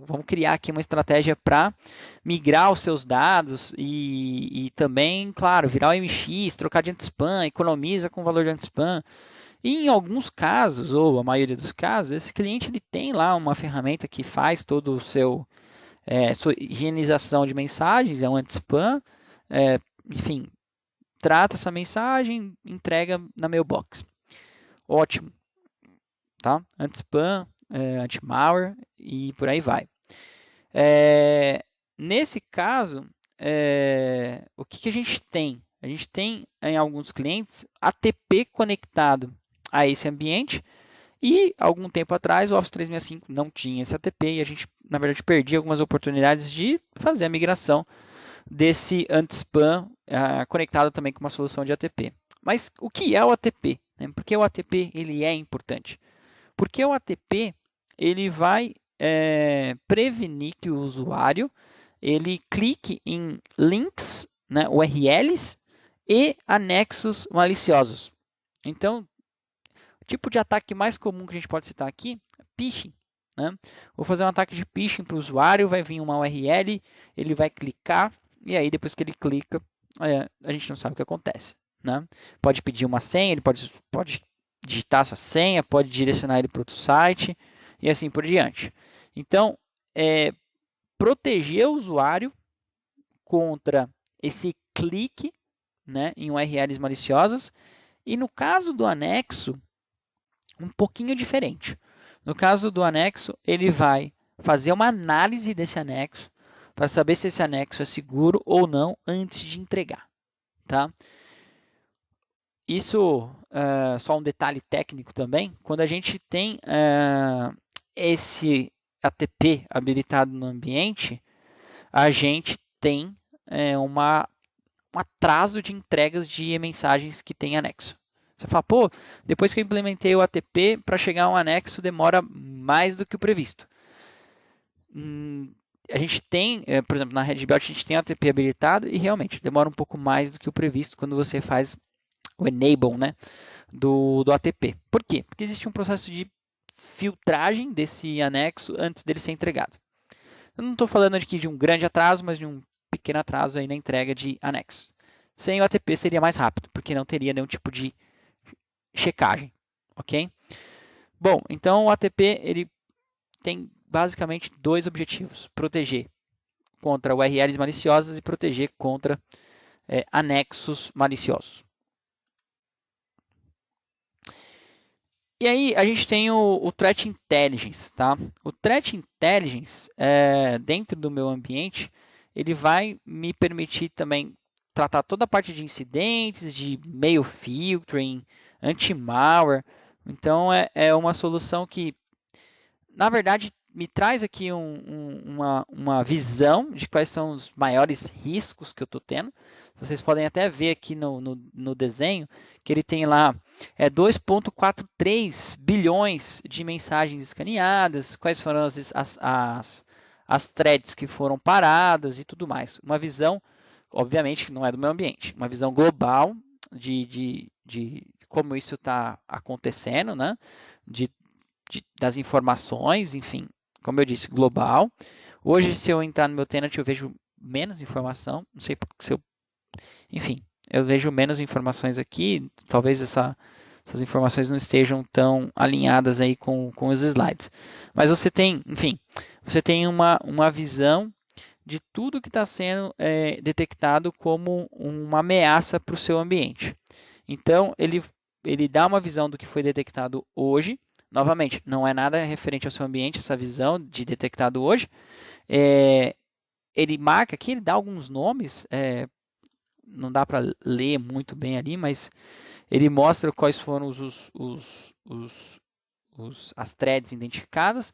vamos criar aqui uma estratégia para migrar os seus dados e também, claro, virar o MX, trocar de anti-spam, economiza com o valor de anti-spam. E em alguns casos, ou a maioria dos casos, esse cliente ele tem lá uma ferramenta que faz todo o sua higienização de mensagens, é um anti-spam, enfim, trata essa mensagem, entrega na mailbox. Ótimo, tá? Anti-spam, anti-malware e por aí vai. Nesse caso, o que a gente tem? A gente tem em alguns clientes ATP conectado a esse ambiente e algum tempo atrás o Office 365 não tinha esse ATP e a gente, na verdade, perdia algumas oportunidades de fazer a migração desse anti-spam conectado também com uma solução de ATP. Mas o que é o ATP? Por que o ATP ele é importante? Porque o ATP ele vai prevenir que o usuário ele clique em links, né, URLs e anexos maliciosos. Então, o tipo de ataque mais comum que a gente pode citar aqui é phishing. Né? Vou fazer um ataque de phishing para o usuário, vai vir uma URL, ele vai clicar, e aí depois que ele clica, a gente não sabe o que acontece. Né? Pode pedir uma senha, ele pode digitar essa senha, pode direcionar ele para outro site, e assim por diante. Então, proteger o usuário contra esse clique, né, em URLs maliciosas, e no caso do anexo, um pouquinho diferente. No caso do anexo, ele vai fazer uma análise desse anexo para saber se esse anexo é seguro ou não antes de entregar. Tá? Isso, só um detalhe técnico também, quando a gente tem esse ATP habilitado no ambiente, a gente tem um atraso de entregas de mensagens que tem anexo. Você fala, pô, depois que eu implementei o ATP, para chegar a um anexo demora mais do que o previsto. A gente tem, por exemplo, na Red Belt a gente tem o ATP habilitado e realmente demora um pouco mais do que o previsto quando você faz o enable, né, do ATP. Por quê? Porque existe um processo de filtragem desse anexo antes dele ser entregado. Eu não estou falando aqui de um grande atraso, mas de um pequeno atraso aí na entrega de anexo. Sem o ATP seria mais rápido, porque não teria nenhum tipo de checagem, ok? Bom, então o ATP ele tem basicamente dois objetivos: proteger contra URLs maliciosas e proteger contra anexos maliciosos. E aí a gente tem o Threat Intelligence, tá? O Threat Intelligence, dentro do meu ambiente, ele vai me permitir também tratar toda a parte de incidentes, de mail filtering, anti-malware. Então é uma solução que, na verdade, me traz aqui uma visão de quais são os maiores riscos que eu estou tendo. Vocês podem até ver aqui no desenho que ele tem lá 2,43 bilhões de mensagens escaneadas, quais foram as threads que foram paradas e tudo mais. Uma visão, obviamente, que não é do meu ambiente, uma visão global de como isso está acontecendo, né? Das informações, enfim, como eu disse, global. Hoje, se eu entrar no meu tenant, eu vejo menos informação, não sei se eu... Enfim, eu vejo menos informações aqui, talvez essas informações não estejam tão alinhadas aí com os slides. Mas você tem, enfim, você tem uma visão de tudo que está sendo detectado como uma ameaça para o seu ambiente. Então, ele dá uma visão do que foi detectado hoje, Novamente, não é nada referente ao seu ambiente, essa visão de detectado hoje. Ele marca aqui, ele dá alguns nomes, não dá para ler muito bem ali, mas ele mostra quais foram as threads identificadas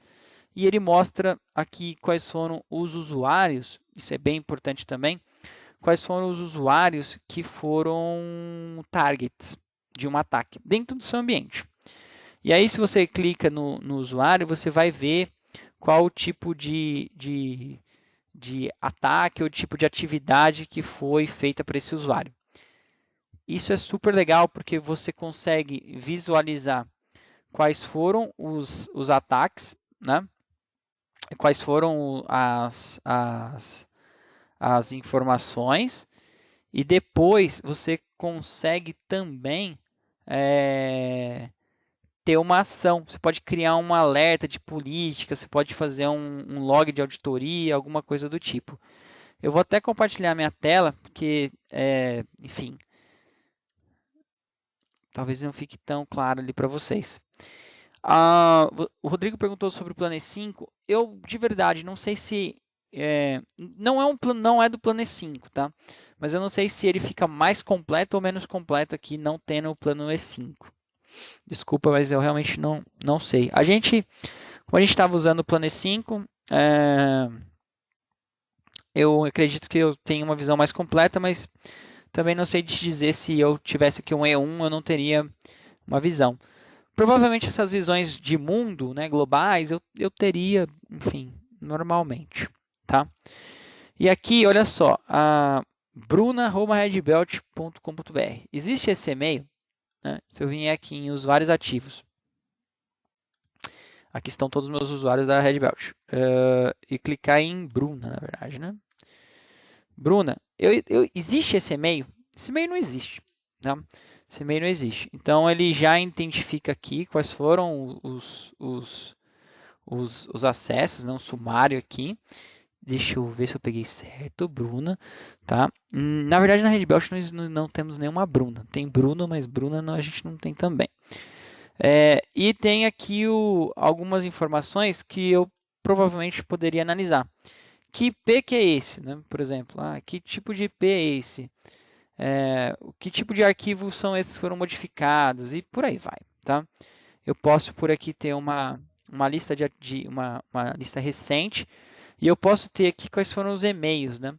e ele mostra aqui quais foram os usuários, isso é bem importante também, quais foram os usuários que foram targets de um ataque dentro do seu ambiente. E aí, se você clica no usuário, você vai ver qual o tipo de ataque ou tipo de atividade que foi feita para esse usuário. Isso é super legal porque você consegue visualizar quais foram os ataques, né? Quais foram as informações e depois você consegue também ter uma ação. Você pode criar um alerta de política, você pode fazer um log de auditoria, alguma coisa do tipo. Eu vou até compartilhar minha tela, porque, enfim, talvez não fique tão claro ali para vocês. O Rodrigo perguntou sobre o Plano E5. Eu, de verdade, não sei se... não é do Plano E5, tá? Mas eu não sei se ele fica mais completo ou menos completo aqui, não tendo o Plano E5. Desculpa, mas eu realmente não sei. Como a gente estava usando o Plano E5, eu acredito que eu tenho uma visão mais completa, mas também não sei te dizer se eu tivesse aqui um E1, eu não teria uma visão. Provavelmente essas visões de mundo, né, globais, eu teria, enfim, normalmente, tá? E aqui, olha só, a bruna@redbelt.com.br. Existe esse e-mail, né? Se eu vier aqui em usuários ativos, aqui estão todos os meus usuários da Red Belt, e clicar em Bruna, na verdade, né? Bruna, existe esse e-mail? Esse e-mail não existe, tá? Esse e-mail não existe. Então ele já identifica aqui quais foram os acessos, né? Um sumário aqui. Deixa eu ver se eu peguei certo, Bruna, tá? Na verdade, na Red Belt nós não temos nenhuma Bruna. Tem Bruno, mas Bruna a gente não tem também. E tem aqui algumas informações que eu provavelmente poderia analisar. Que IP que é esse, né? Por exemplo, que tipo de IP é esse? Que tipo de arquivos são esses que foram modificados? E por aí vai, tá? Eu posso por aqui ter uma lista uma lista recente e eu posso ter aqui quais foram os e-mails, né?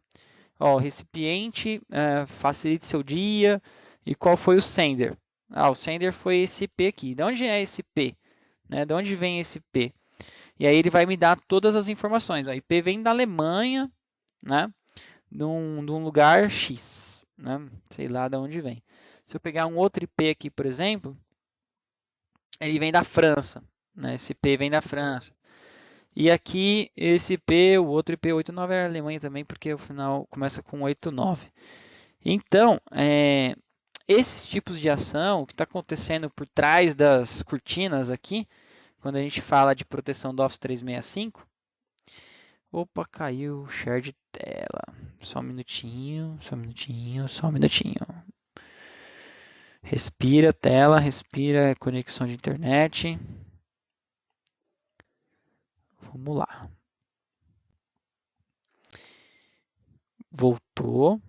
Ó, o recipiente, facilite seu dia e qual foi o sender. O sender foi esse IP aqui. De onde é esse IP? Né? De onde vem esse IP? E aí ele vai me dar todas as informações. O IP vem da Alemanha, né? De um lugar X, né? Sei lá de onde vem. Se eu pegar um outro IP aqui, por exemplo, ele vem da França, né? Esse IP vem da França. E aqui esse IP, o outro IP 89 é a Alemanha também, porque o final começa com 89. Então, esses tipos de ação, o que está acontecendo por trás das cortinas aqui, quando a gente fala de proteção do Office 365. Opa, caiu o share de tela. Só um minutinho, só um minutinho, só um minutinho. Respira tela, respira conexão de internet. Vamos lá. Voltou.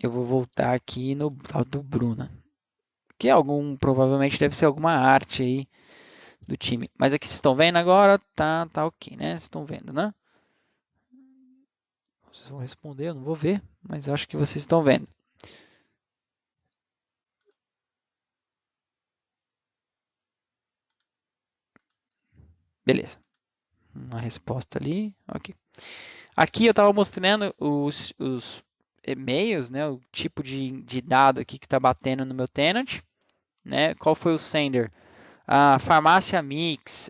Eu vou voltar aqui no tal do Bruna. Que provavelmente deve ser alguma arte aí do time. Mas aqui vocês estão vendo agora, tá ok, né? Vocês estão vendo, né? Vocês vão responder, eu não vou ver, mas eu acho que vocês estão vendo. Beleza. Uma resposta ali, ok. Aqui eu estava mostrando os e-mails, né? O tipo de dado aqui que está batendo no meu tenant, né? Qual foi o sender? Farmácia Mix,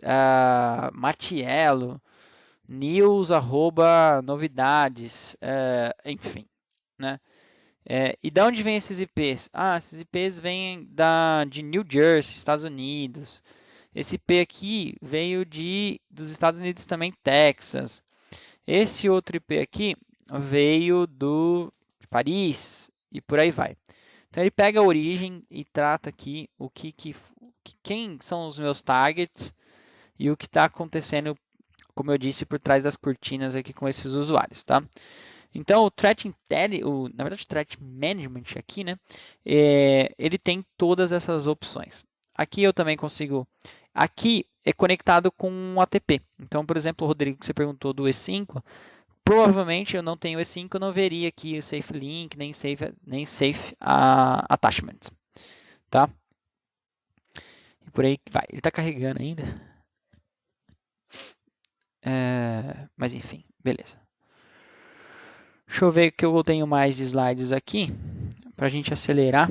Matiello, news, novidades, enfim, né? E de onde vêm esses IPs? Esses IPs vêm de New Jersey, Estados Unidos. Esse IP aqui veio dos Estados Unidos também, Texas. Esse outro IP aqui veio de Paris e por aí vai. Então ele pega a origem e trata aqui quem são os meus targets e o que está acontecendo, como eu disse, por trás das cortinas aqui com esses usuários, tá? Então o Threat Intelligence, na verdade o Threat Management aqui, né? Ele tem todas essas opções. Aqui eu também consigo, aqui é conectado com um ATP. Então, por exemplo, o Rodrigo, que você perguntou do E5, provavelmente eu não tenho E5, eu não veria aqui o Safe Link, nem Safe Attachment, tá? E por aí vai. Ele está carregando ainda. Mas enfim, beleza. Deixa eu ver que eu tenho mais slides aqui para a gente acelerar.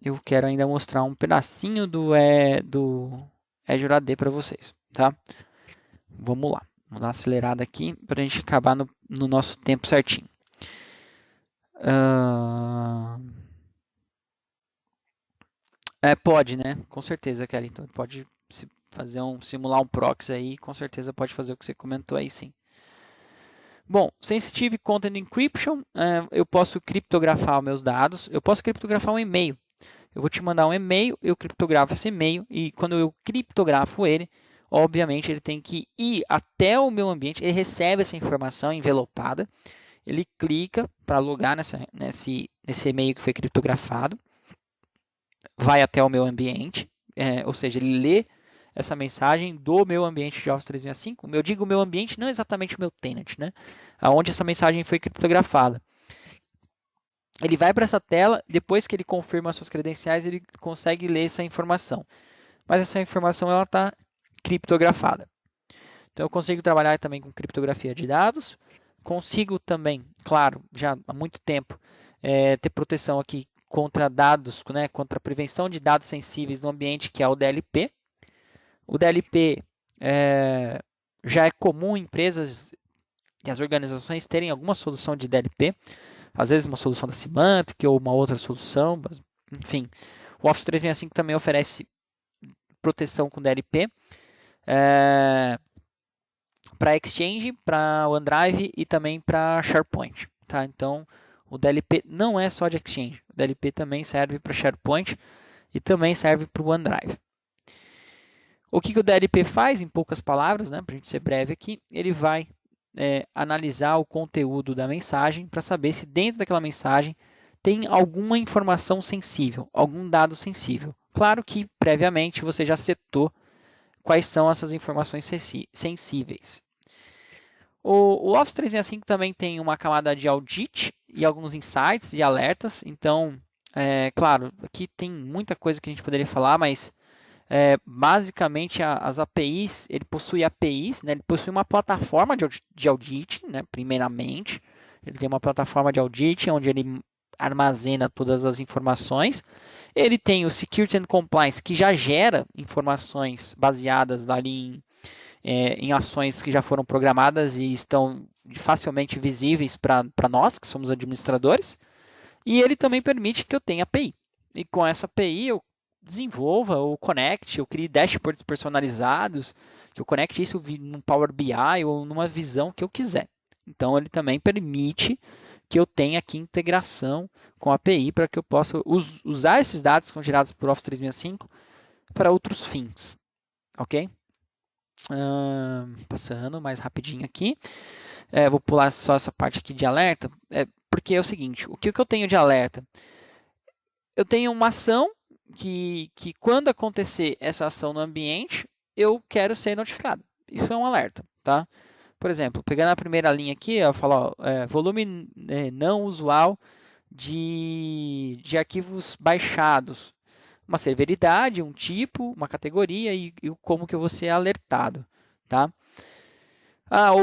Eu quero ainda mostrar um pedacinho do Azure AD para vocês, tá? Vamos lá. Vamos dar uma acelerada aqui para a gente acabar no nosso tempo certinho. Pode, né? Com certeza, Kelly. Então pode simular um proxy aí, com certeza pode fazer o que você comentou aí, sim. Bom, Sensitive Content Encryption, eu posso criptografar os meus dados, eu posso criptografar um e-mail. Eu vou te mandar um e-mail, eu criptografo esse e-mail e quando eu criptografo ele, obviamente ele tem que ir até o meu ambiente, ele recebe essa informação envelopada, ele clica para logar nesse e-mail que foi criptografado, vai até o meu ambiente, ou seja, ele lê essa mensagem do meu ambiente de Office 365. Eu digo meu ambiente, não exatamente o meu tenant, né? Aonde essa mensagem foi criptografada. Ele vai para essa tela, depois que ele confirma as suas credenciais, ele consegue ler essa informação. Mas essa informação ela está criptografada. Então eu consigo trabalhar também com criptografia de dados. Consigo também, claro, já há muito tempo, ter proteção aqui contra dados, né, contra a prevenção de dados sensíveis no ambiente, que é o DLP. O DLP já é comum em empresas e as organizações terem alguma solução de DLP, às vezes uma solução da Symantec ou uma outra solução, mas, enfim. O Office 365 também oferece proteção com DLP para Exchange, para OneDrive e também para SharePoint. Tá? Então, o DLP não é só de Exchange, o DLP também serve para SharePoint e também serve para o OneDrive. O que o DLP faz, em poucas palavras, né, para a gente ser breve aqui, ele vai analisar o conteúdo da mensagem para saber se dentro daquela mensagem tem alguma informação sensível, algum dado sensível. Claro que previamente você já setou quais são essas informações sensíveis. O Office 365 também tem uma camada de audit e alguns insights e alertas. Então, claro, aqui tem muita coisa que a gente poderia falar, mas basicamente as APIs, ele possui APIs, né? Ele possui uma plataforma de audit, né? Primeiramente, ele tem uma plataforma de audit onde ele armazena todas as informações. Ele tem o Security and Compliance, que já gera informações baseadas ali em ações que já foram programadas e estão facilmente visíveis para nós, que somos administradores. E ele também permite que eu tenha API. E com essa API eu desenvolva ou conecte, eu crie dashboards personalizados, que eu conecte isso no Power BI ou numa visão que eu quiser. Então ele também permite que eu tenha aqui integração com a API para que eu possa usar esses dados que são gerados por Office 365 para outros fins, ok? Passando mais rapidinho aqui, vou pular só essa parte aqui de alerta, porque é o seguinte, o que eu tenho de alerta? Eu tenho uma ação que quando acontecer essa ação no ambiente, eu quero ser notificado. Isso é um alerta, tá? Por exemplo, pegando a primeira linha aqui, eu falo volume não usual de arquivos baixados. Uma severidade, um tipo, uma categoria e como que eu vou ser alertado, tá?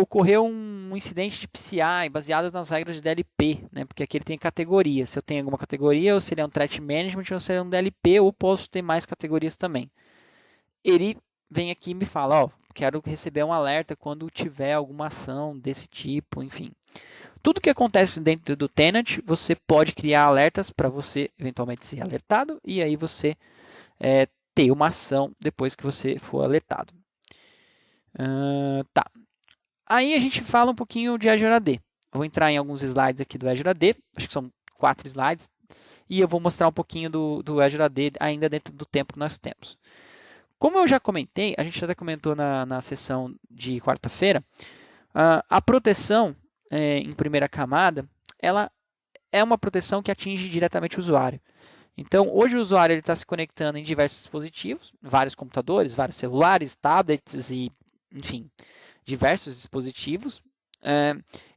Ocorreu um incidente de PCI baseado nas regras de DLP, né? Porque aqui ele tem categoria. Se eu tenho alguma categoria, ou se ele é um Threat Management, ou se ele é um DLP, ou posso ter mais categorias também. Ele vem aqui e me fala, quero receber um alerta quando tiver alguma ação desse tipo, enfim. Tudo que acontece dentro do tenant, você pode criar alertas para você eventualmente ser alertado e aí você ter uma ação depois que você for alertado. Tá. Aí a gente fala um pouquinho de Azure AD. Eu vou entrar em alguns slides aqui do Azure AD, acho que são 4 slides. e eu vou mostrar um pouquinho do Azure AD ainda dentro do tempo que nós temos. Como eu já comentei, a gente até comentou na sessão de quarta-feira, a proteção em primeira camada, ela é uma proteção que atinge diretamente o usuário. Então, hoje o usuário está se conectando em diversos dispositivos, vários computadores, vários celulares, tablets e, enfim, diversos dispositivos.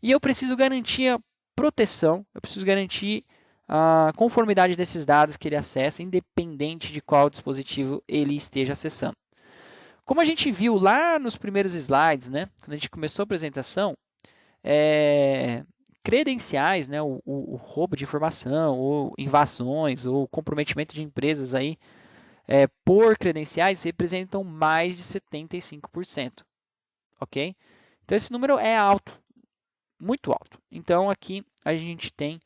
E eu preciso garantir a proteção, eu preciso garantir a conformidade desses dados que ele acessa, independente de qual dispositivo ele esteja acessando. Como a gente viu lá nos primeiros slides, né, quando a gente começou a apresentação, credenciais, né, o roubo de informação, ou invasões, ou comprometimento de empresas aí, por credenciais representam mais de 75%, ok? Então esse número é alto, muito alto. Então aqui a gente tem,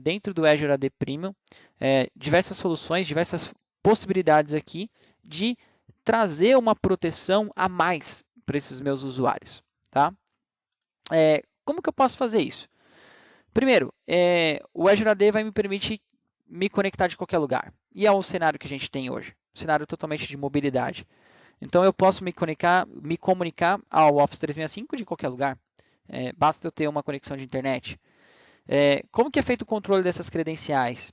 dentro do Azure AD Premium, diversas soluções, diversas possibilidades aqui de trazer uma proteção a mais para esses meus usuários, tá? Como que eu posso fazer isso? Primeiro, o Azure AD vai me permitir me conectar de qualquer lugar. E é o cenário que a gente tem hoje, um cenário totalmente de mobilidade. Então eu posso me comunicar ao Office 365 de qualquer lugar. Basta eu ter uma conexão de internet. Como que é feito o controle dessas credenciais?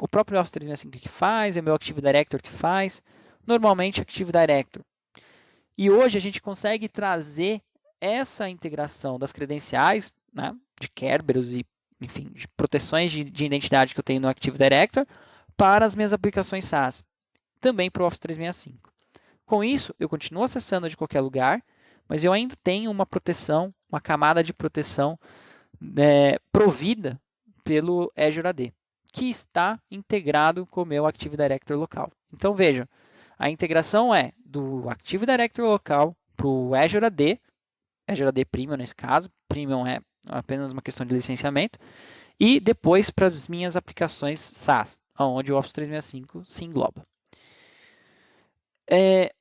O próprio Office 365 que faz, é o meu Active Directory que faz. Normalmente Active Directory. E hoje a gente consegue trazer essa integração das credenciais, né, de Kerberos e, enfim, de proteções de identidade que eu tenho no Active Directory para as minhas aplicações SaaS, também para o Office 365. Com isso, eu continuo acessando de qualquer lugar, mas eu ainda tenho uma proteção, uma camada de proteção provida pelo Azure AD, que está integrado com o meu Active Directory local. Então, vejam, a integração é do Active Directory local para o Azure AD Premium nesse caso, Premium é apenas uma questão de licenciamento, e depois para as minhas aplicações SaaS, onde o Office 365 se engloba.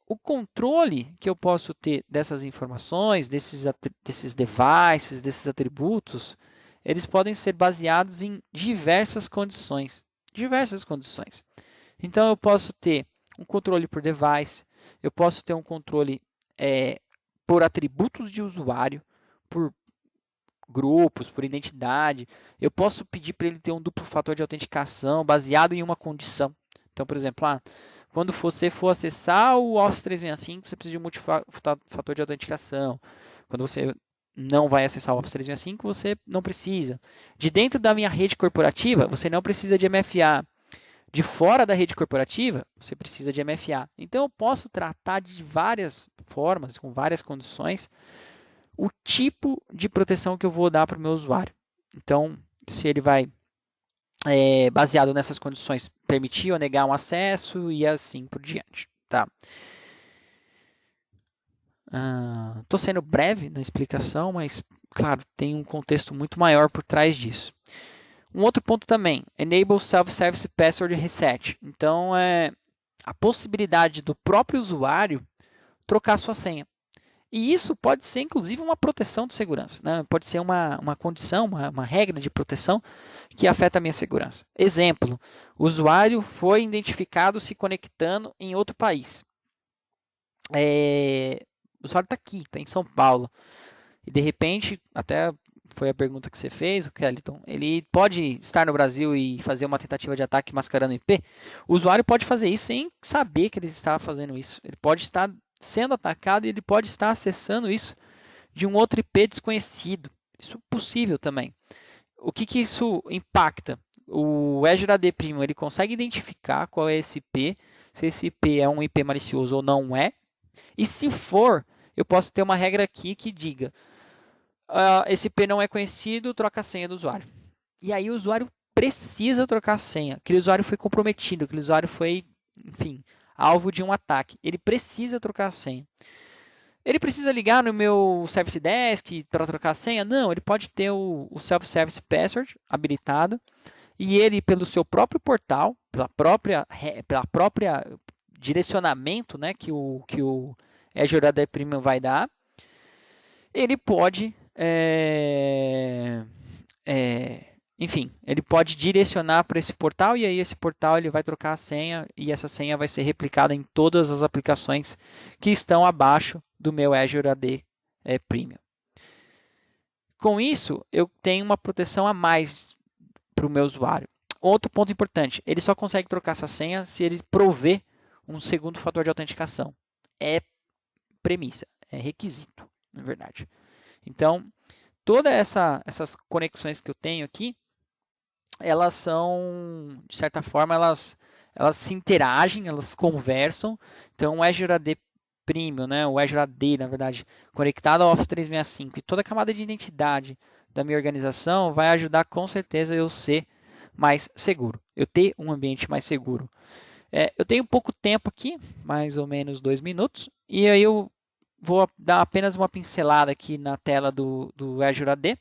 O controle que eu posso ter dessas informações, desses devices, desses atributos, eles podem ser baseados em diversas condições. Então, eu posso ter um controle por device, eu posso ter um controle por atributos de usuário, por grupos, por identidade. Eu posso pedir para ele ter um duplo fator de autenticação baseado em uma condição. Então, por exemplo, quando você for acessar o Office 365, você precisa de um multifator de autenticação. Quando você não vai acessar o Office 365, você não precisa. De dentro da minha rede corporativa, você não precisa de MFA. De fora da rede corporativa, você precisa de MFA. Então, eu posso tratar de várias formas, com várias condições, o tipo de proteção que eu vou dar para o meu usuário. Então, se ele vai, baseado nessas condições, permitir ou negar um acesso e assim por diante. Tá? Estou sendo breve na explicação, mas, claro, tem um contexto muito maior por trás disso. Um outro ponto também, Enable Self-Service Password Reset. Então, a possibilidade do próprio usuário trocar sua senha. E isso pode ser, inclusive, uma proteção de segurança. Né? Pode ser uma condição, uma regra de proteção que afeta a minha segurança. Exemplo, o usuário foi identificado se conectando em outro país. O usuário está aqui, está em São Paulo. E, de repente, até foi a pergunta que você fez, Kellyton, ele pode estar no Brasil e fazer uma tentativa de ataque mascarando IP? O usuário pode fazer isso sem saber que ele está fazendo isso. Ele pode estar sendo atacado e ele pode estar acessando isso de um outro IP desconhecido. Isso é possível também. O que isso impacta? O Azure AD Premium ele consegue identificar qual é esse IP, se esse IP é um IP malicioso ou não é. E se for, eu posso ter uma regra aqui que diga esse IP não é conhecido, troca a senha do usuário. E aí o usuário precisa trocar a senha. Aquele usuário foi comprometido, aquele usuário foi, enfim, alvo de um ataque. Ele precisa trocar a senha. Ele precisa ligar no meu Service Desk para trocar a senha? Não, ele pode ter o Self-Service Password habilitado e ele, pelo seu próprio portal, pela própria direcionamento, né, que o Azure AD Premium vai dar, ele pode enfim, ele pode direcionar para esse portal e aí esse portal ele vai trocar a senha e essa senha vai ser replicada em todas as aplicações que estão abaixo do meu Azure AD Premium. Com isso, eu tenho uma proteção a mais para o meu usuário. Outro ponto importante, ele só consegue trocar essa senha se ele prover um segundo fator de autenticação. É premissa, é requisito, na verdade. Então, todas essas conexões que eu tenho aqui, elas são, de certa forma, elas se interagem, elas conversam. Então, o Azure AD Premium, né, o Azure AD, na verdade, conectado ao Office 365 e toda a camada de identidade da minha organização vai ajudar com certeza eu ser mais seguro, eu ter um ambiente mais seguro. Eu tenho pouco tempo aqui, mais ou menos 2 minutos, e aí eu vou dar apenas uma pincelada aqui na tela do Azure AD.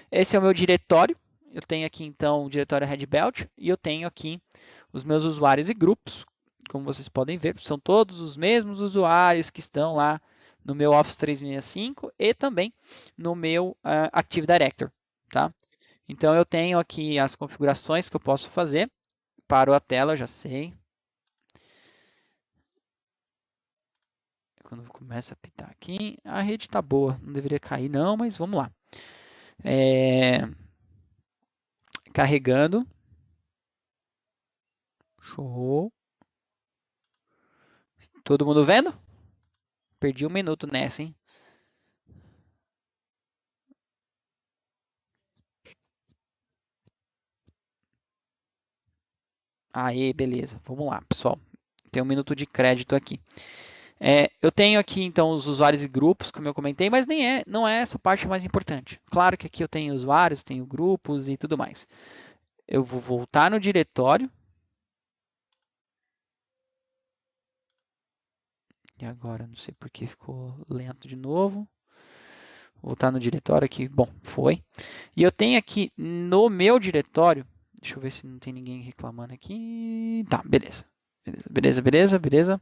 Esse é o meu diretório. Eu tenho aqui então o diretório Red Belt e eu tenho aqui os meus usuários e grupos. Como vocês podem ver, são todos os mesmos usuários que estão lá no meu Office 365 e também no meu Active Directory. Tá? Então eu tenho aqui as configurações que eu posso fazer. Parou a tela, já sei. Quando começa a apitar aqui, a rede está boa, não deveria cair não, mas vamos lá. Carregando. Show. Todo mundo vendo? Perdi 1 minuto nessa, hein? Aí, beleza. Vamos lá, pessoal. Tem 1 minuto de crédito aqui. Eu tenho aqui, então, os usuários e grupos, como eu comentei, mas não é essa parte mais importante. Claro que aqui eu tenho usuários, tenho grupos e tudo mais. Eu vou voltar no diretório. E agora, não sei por que ficou lento de novo. Voltar no diretório aqui. Bom, foi. E eu tenho aqui no meu diretório, deixa eu ver se não tem ninguém reclamando aqui. Tá, beleza. Beleza.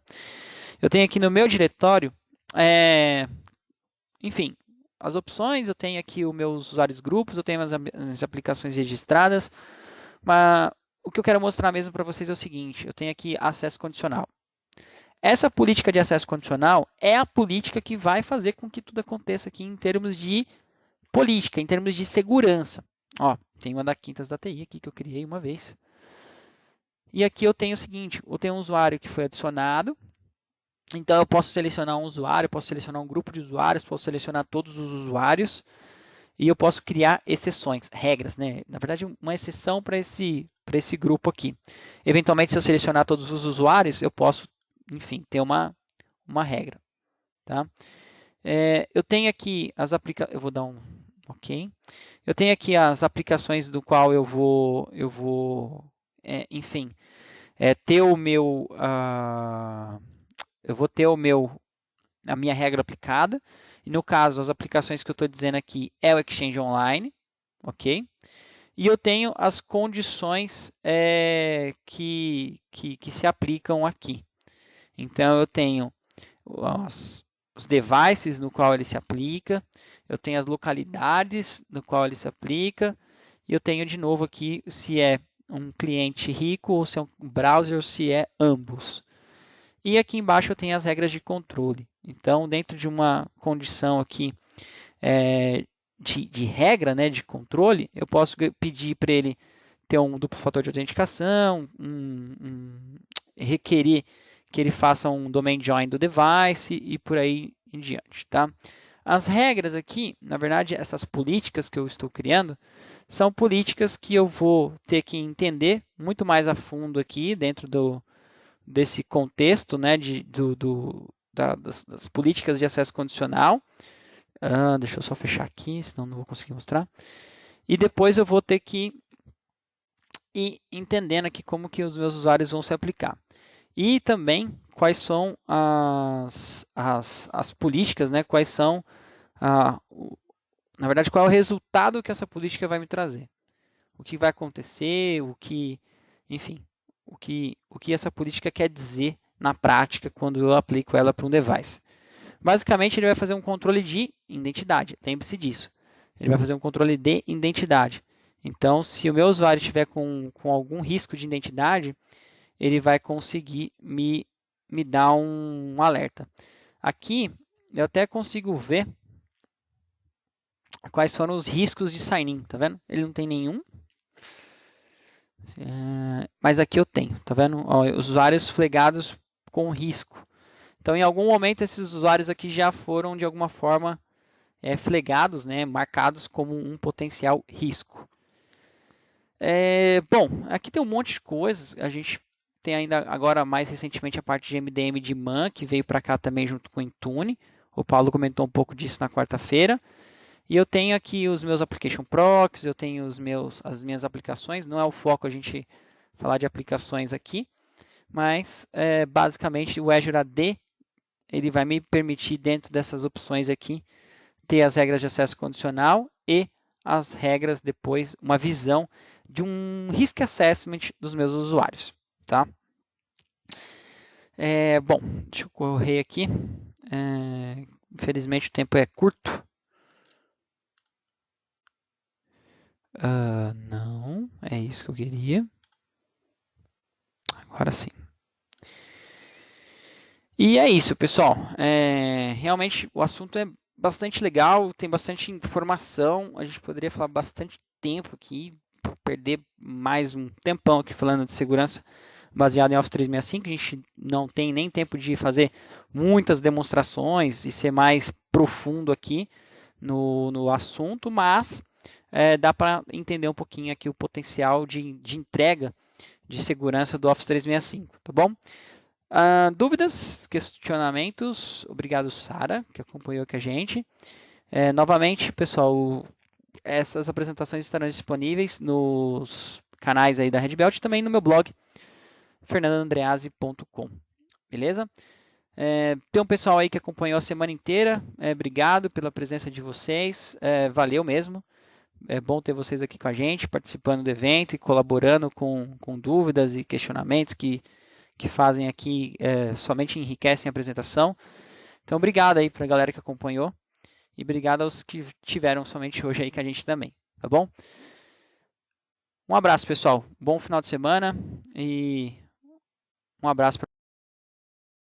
Eu tenho aqui no meu diretório, enfim, as opções. Eu tenho aqui os meus usuários grupos, eu tenho as aplicações registradas, mas o que eu quero mostrar mesmo para vocês é o seguinte: eu tenho aqui acesso condicional. Essa política de acesso condicional é a política que vai fazer com que tudo aconteça aqui em termos de política, em termos de segurança. Ó, tem uma da Quintas da TI aqui que eu criei uma vez. E aqui eu tenho o seguinte: eu tenho um usuário que foi adicionado. Então eu posso selecionar um usuário, posso selecionar um grupo de usuários, posso selecionar todos os usuários e eu posso criar exceções, regras, né? Na verdade, uma exceção para esse grupo aqui. Eventualmente, se eu selecionar todos os usuários, eu posso, enfim, ter uma regra. Tá? Eu tenho aqui as aplicações. Eu vou dar um OK. Eu tenho aqui as aplicações do qual eu vou enfim, ter o meu. Eu vou ter a minha regra aplicada. E no caso, as aplicações que eu estou dizendo aqui é o Exchange Online, ok? E eu tenho as condições que se aplicam aqui. Então, eu tenho os devices no qual ele se aplica, eu tenho as localidades no qual ele se aplica, e eu tenho de novo aqui se é um cliente rico ou se é um browser ou se é ambos. E aqui embaixo eu tenho as regras de controle. Então, dentro de uma condição aqui de regra, né, de controle, eu posso pedir para ele ter um duplo fator de autenticação, requerer que ele faça um domain join do device e por aí em diante. Tá? As regras aqui, na verdade, essas políticas que eu estou criando, são políticas que eu vou ter que entender muito mais a fundo aqui dentro desse contexto, né, das políticas de acesso condicional. Deixa eu só fechar aqui, senão não vou conseguir mostrar. E depois eu vou ter que ir entendendo aqui como que os meus usuários vão se aplicar. E também quais são as políticas, né, quais são, na verdade, qual é o resultado que essa política vai me trazer. O que vai acontecer, enfim, o que essa política quer dizer na prática quando eu aplico ela para um device. Basicamente, ele vai fazer um controle de identidade, lembre-se disso. Ele vai fazer um controle de identidade. Então, se o meu usuário estiver com algum risco de identidade, ele vai conseguir me dar um alerta. Aqui, eu até consigo ver quais foram os riscos de sign-in, tá vendo? Ele não tem nenhum, mas aqui eu tenho, tá vendo? Ó, usuários flagados com risco. Então, em algum momento, esses usuários aqui já foram, de alguma forma, flagados, né, marcados como um potencial risco. Bom, aqui tem um monte de coisas. A gente tem ainda agora, mais recentemente, a parte de MDM de MAN, que veio para cá também junto com o Intune. O Paulo comentou um pouco disso na quarta-feira. E eu tenho aqui os meus application proxies, eu tenho as minhas aplicações. Não é o foco a gente falar de aplicações aqui, mas basicamente o Azure AD ele vai me permitir, dentro dessas opções aqui, ter as regras de acesso condicional e as regras depois, uma visão de um risk assessment dos meus usuários, tá? Bom, deixa eu correr aqui. Infelizmente o tempo é curto. Não, é isso que eu queria. Agora sim. E é isso, pessoal. Realmente o assunto é bastante legal, tem bastante informação. A gente poderia falar bastante tempo aqui, perder mais um tempão aqui falando de segurança baseado em Office 365. A gente não tem nem tempo de fazer muitas demonstrações e ser mais profundo aqui no assunto, mas dá para entender um pouquinho aqui o potencial de entrega de segurança do Office 365, tá bom? Dúvidas, questionamentos? Obrigado, Sara, que acompanhou aqui a gente. Novamente, pessoal, essas apresentações estarão disponíveis nos canais aí da Red Belt e também no meu blog, fernandoandreazzi.com. Beleza? Tem um pessoal aí que acompanhou a semana inteira. Obrigado pela presença de vocês. Valeu mesmo. É bom ter vocês aqui com a gente, participando do evento e colaborando com dúvidas e questionamentos que fazem aqui, somente enriquecem a apresentação. Então, obrigado aí para a galera que acompanhou e obrigado aos que tiveram somente hoje aí com a gente também, tá bom? Um abraço, pessoal. Bom final de semana e um abraço para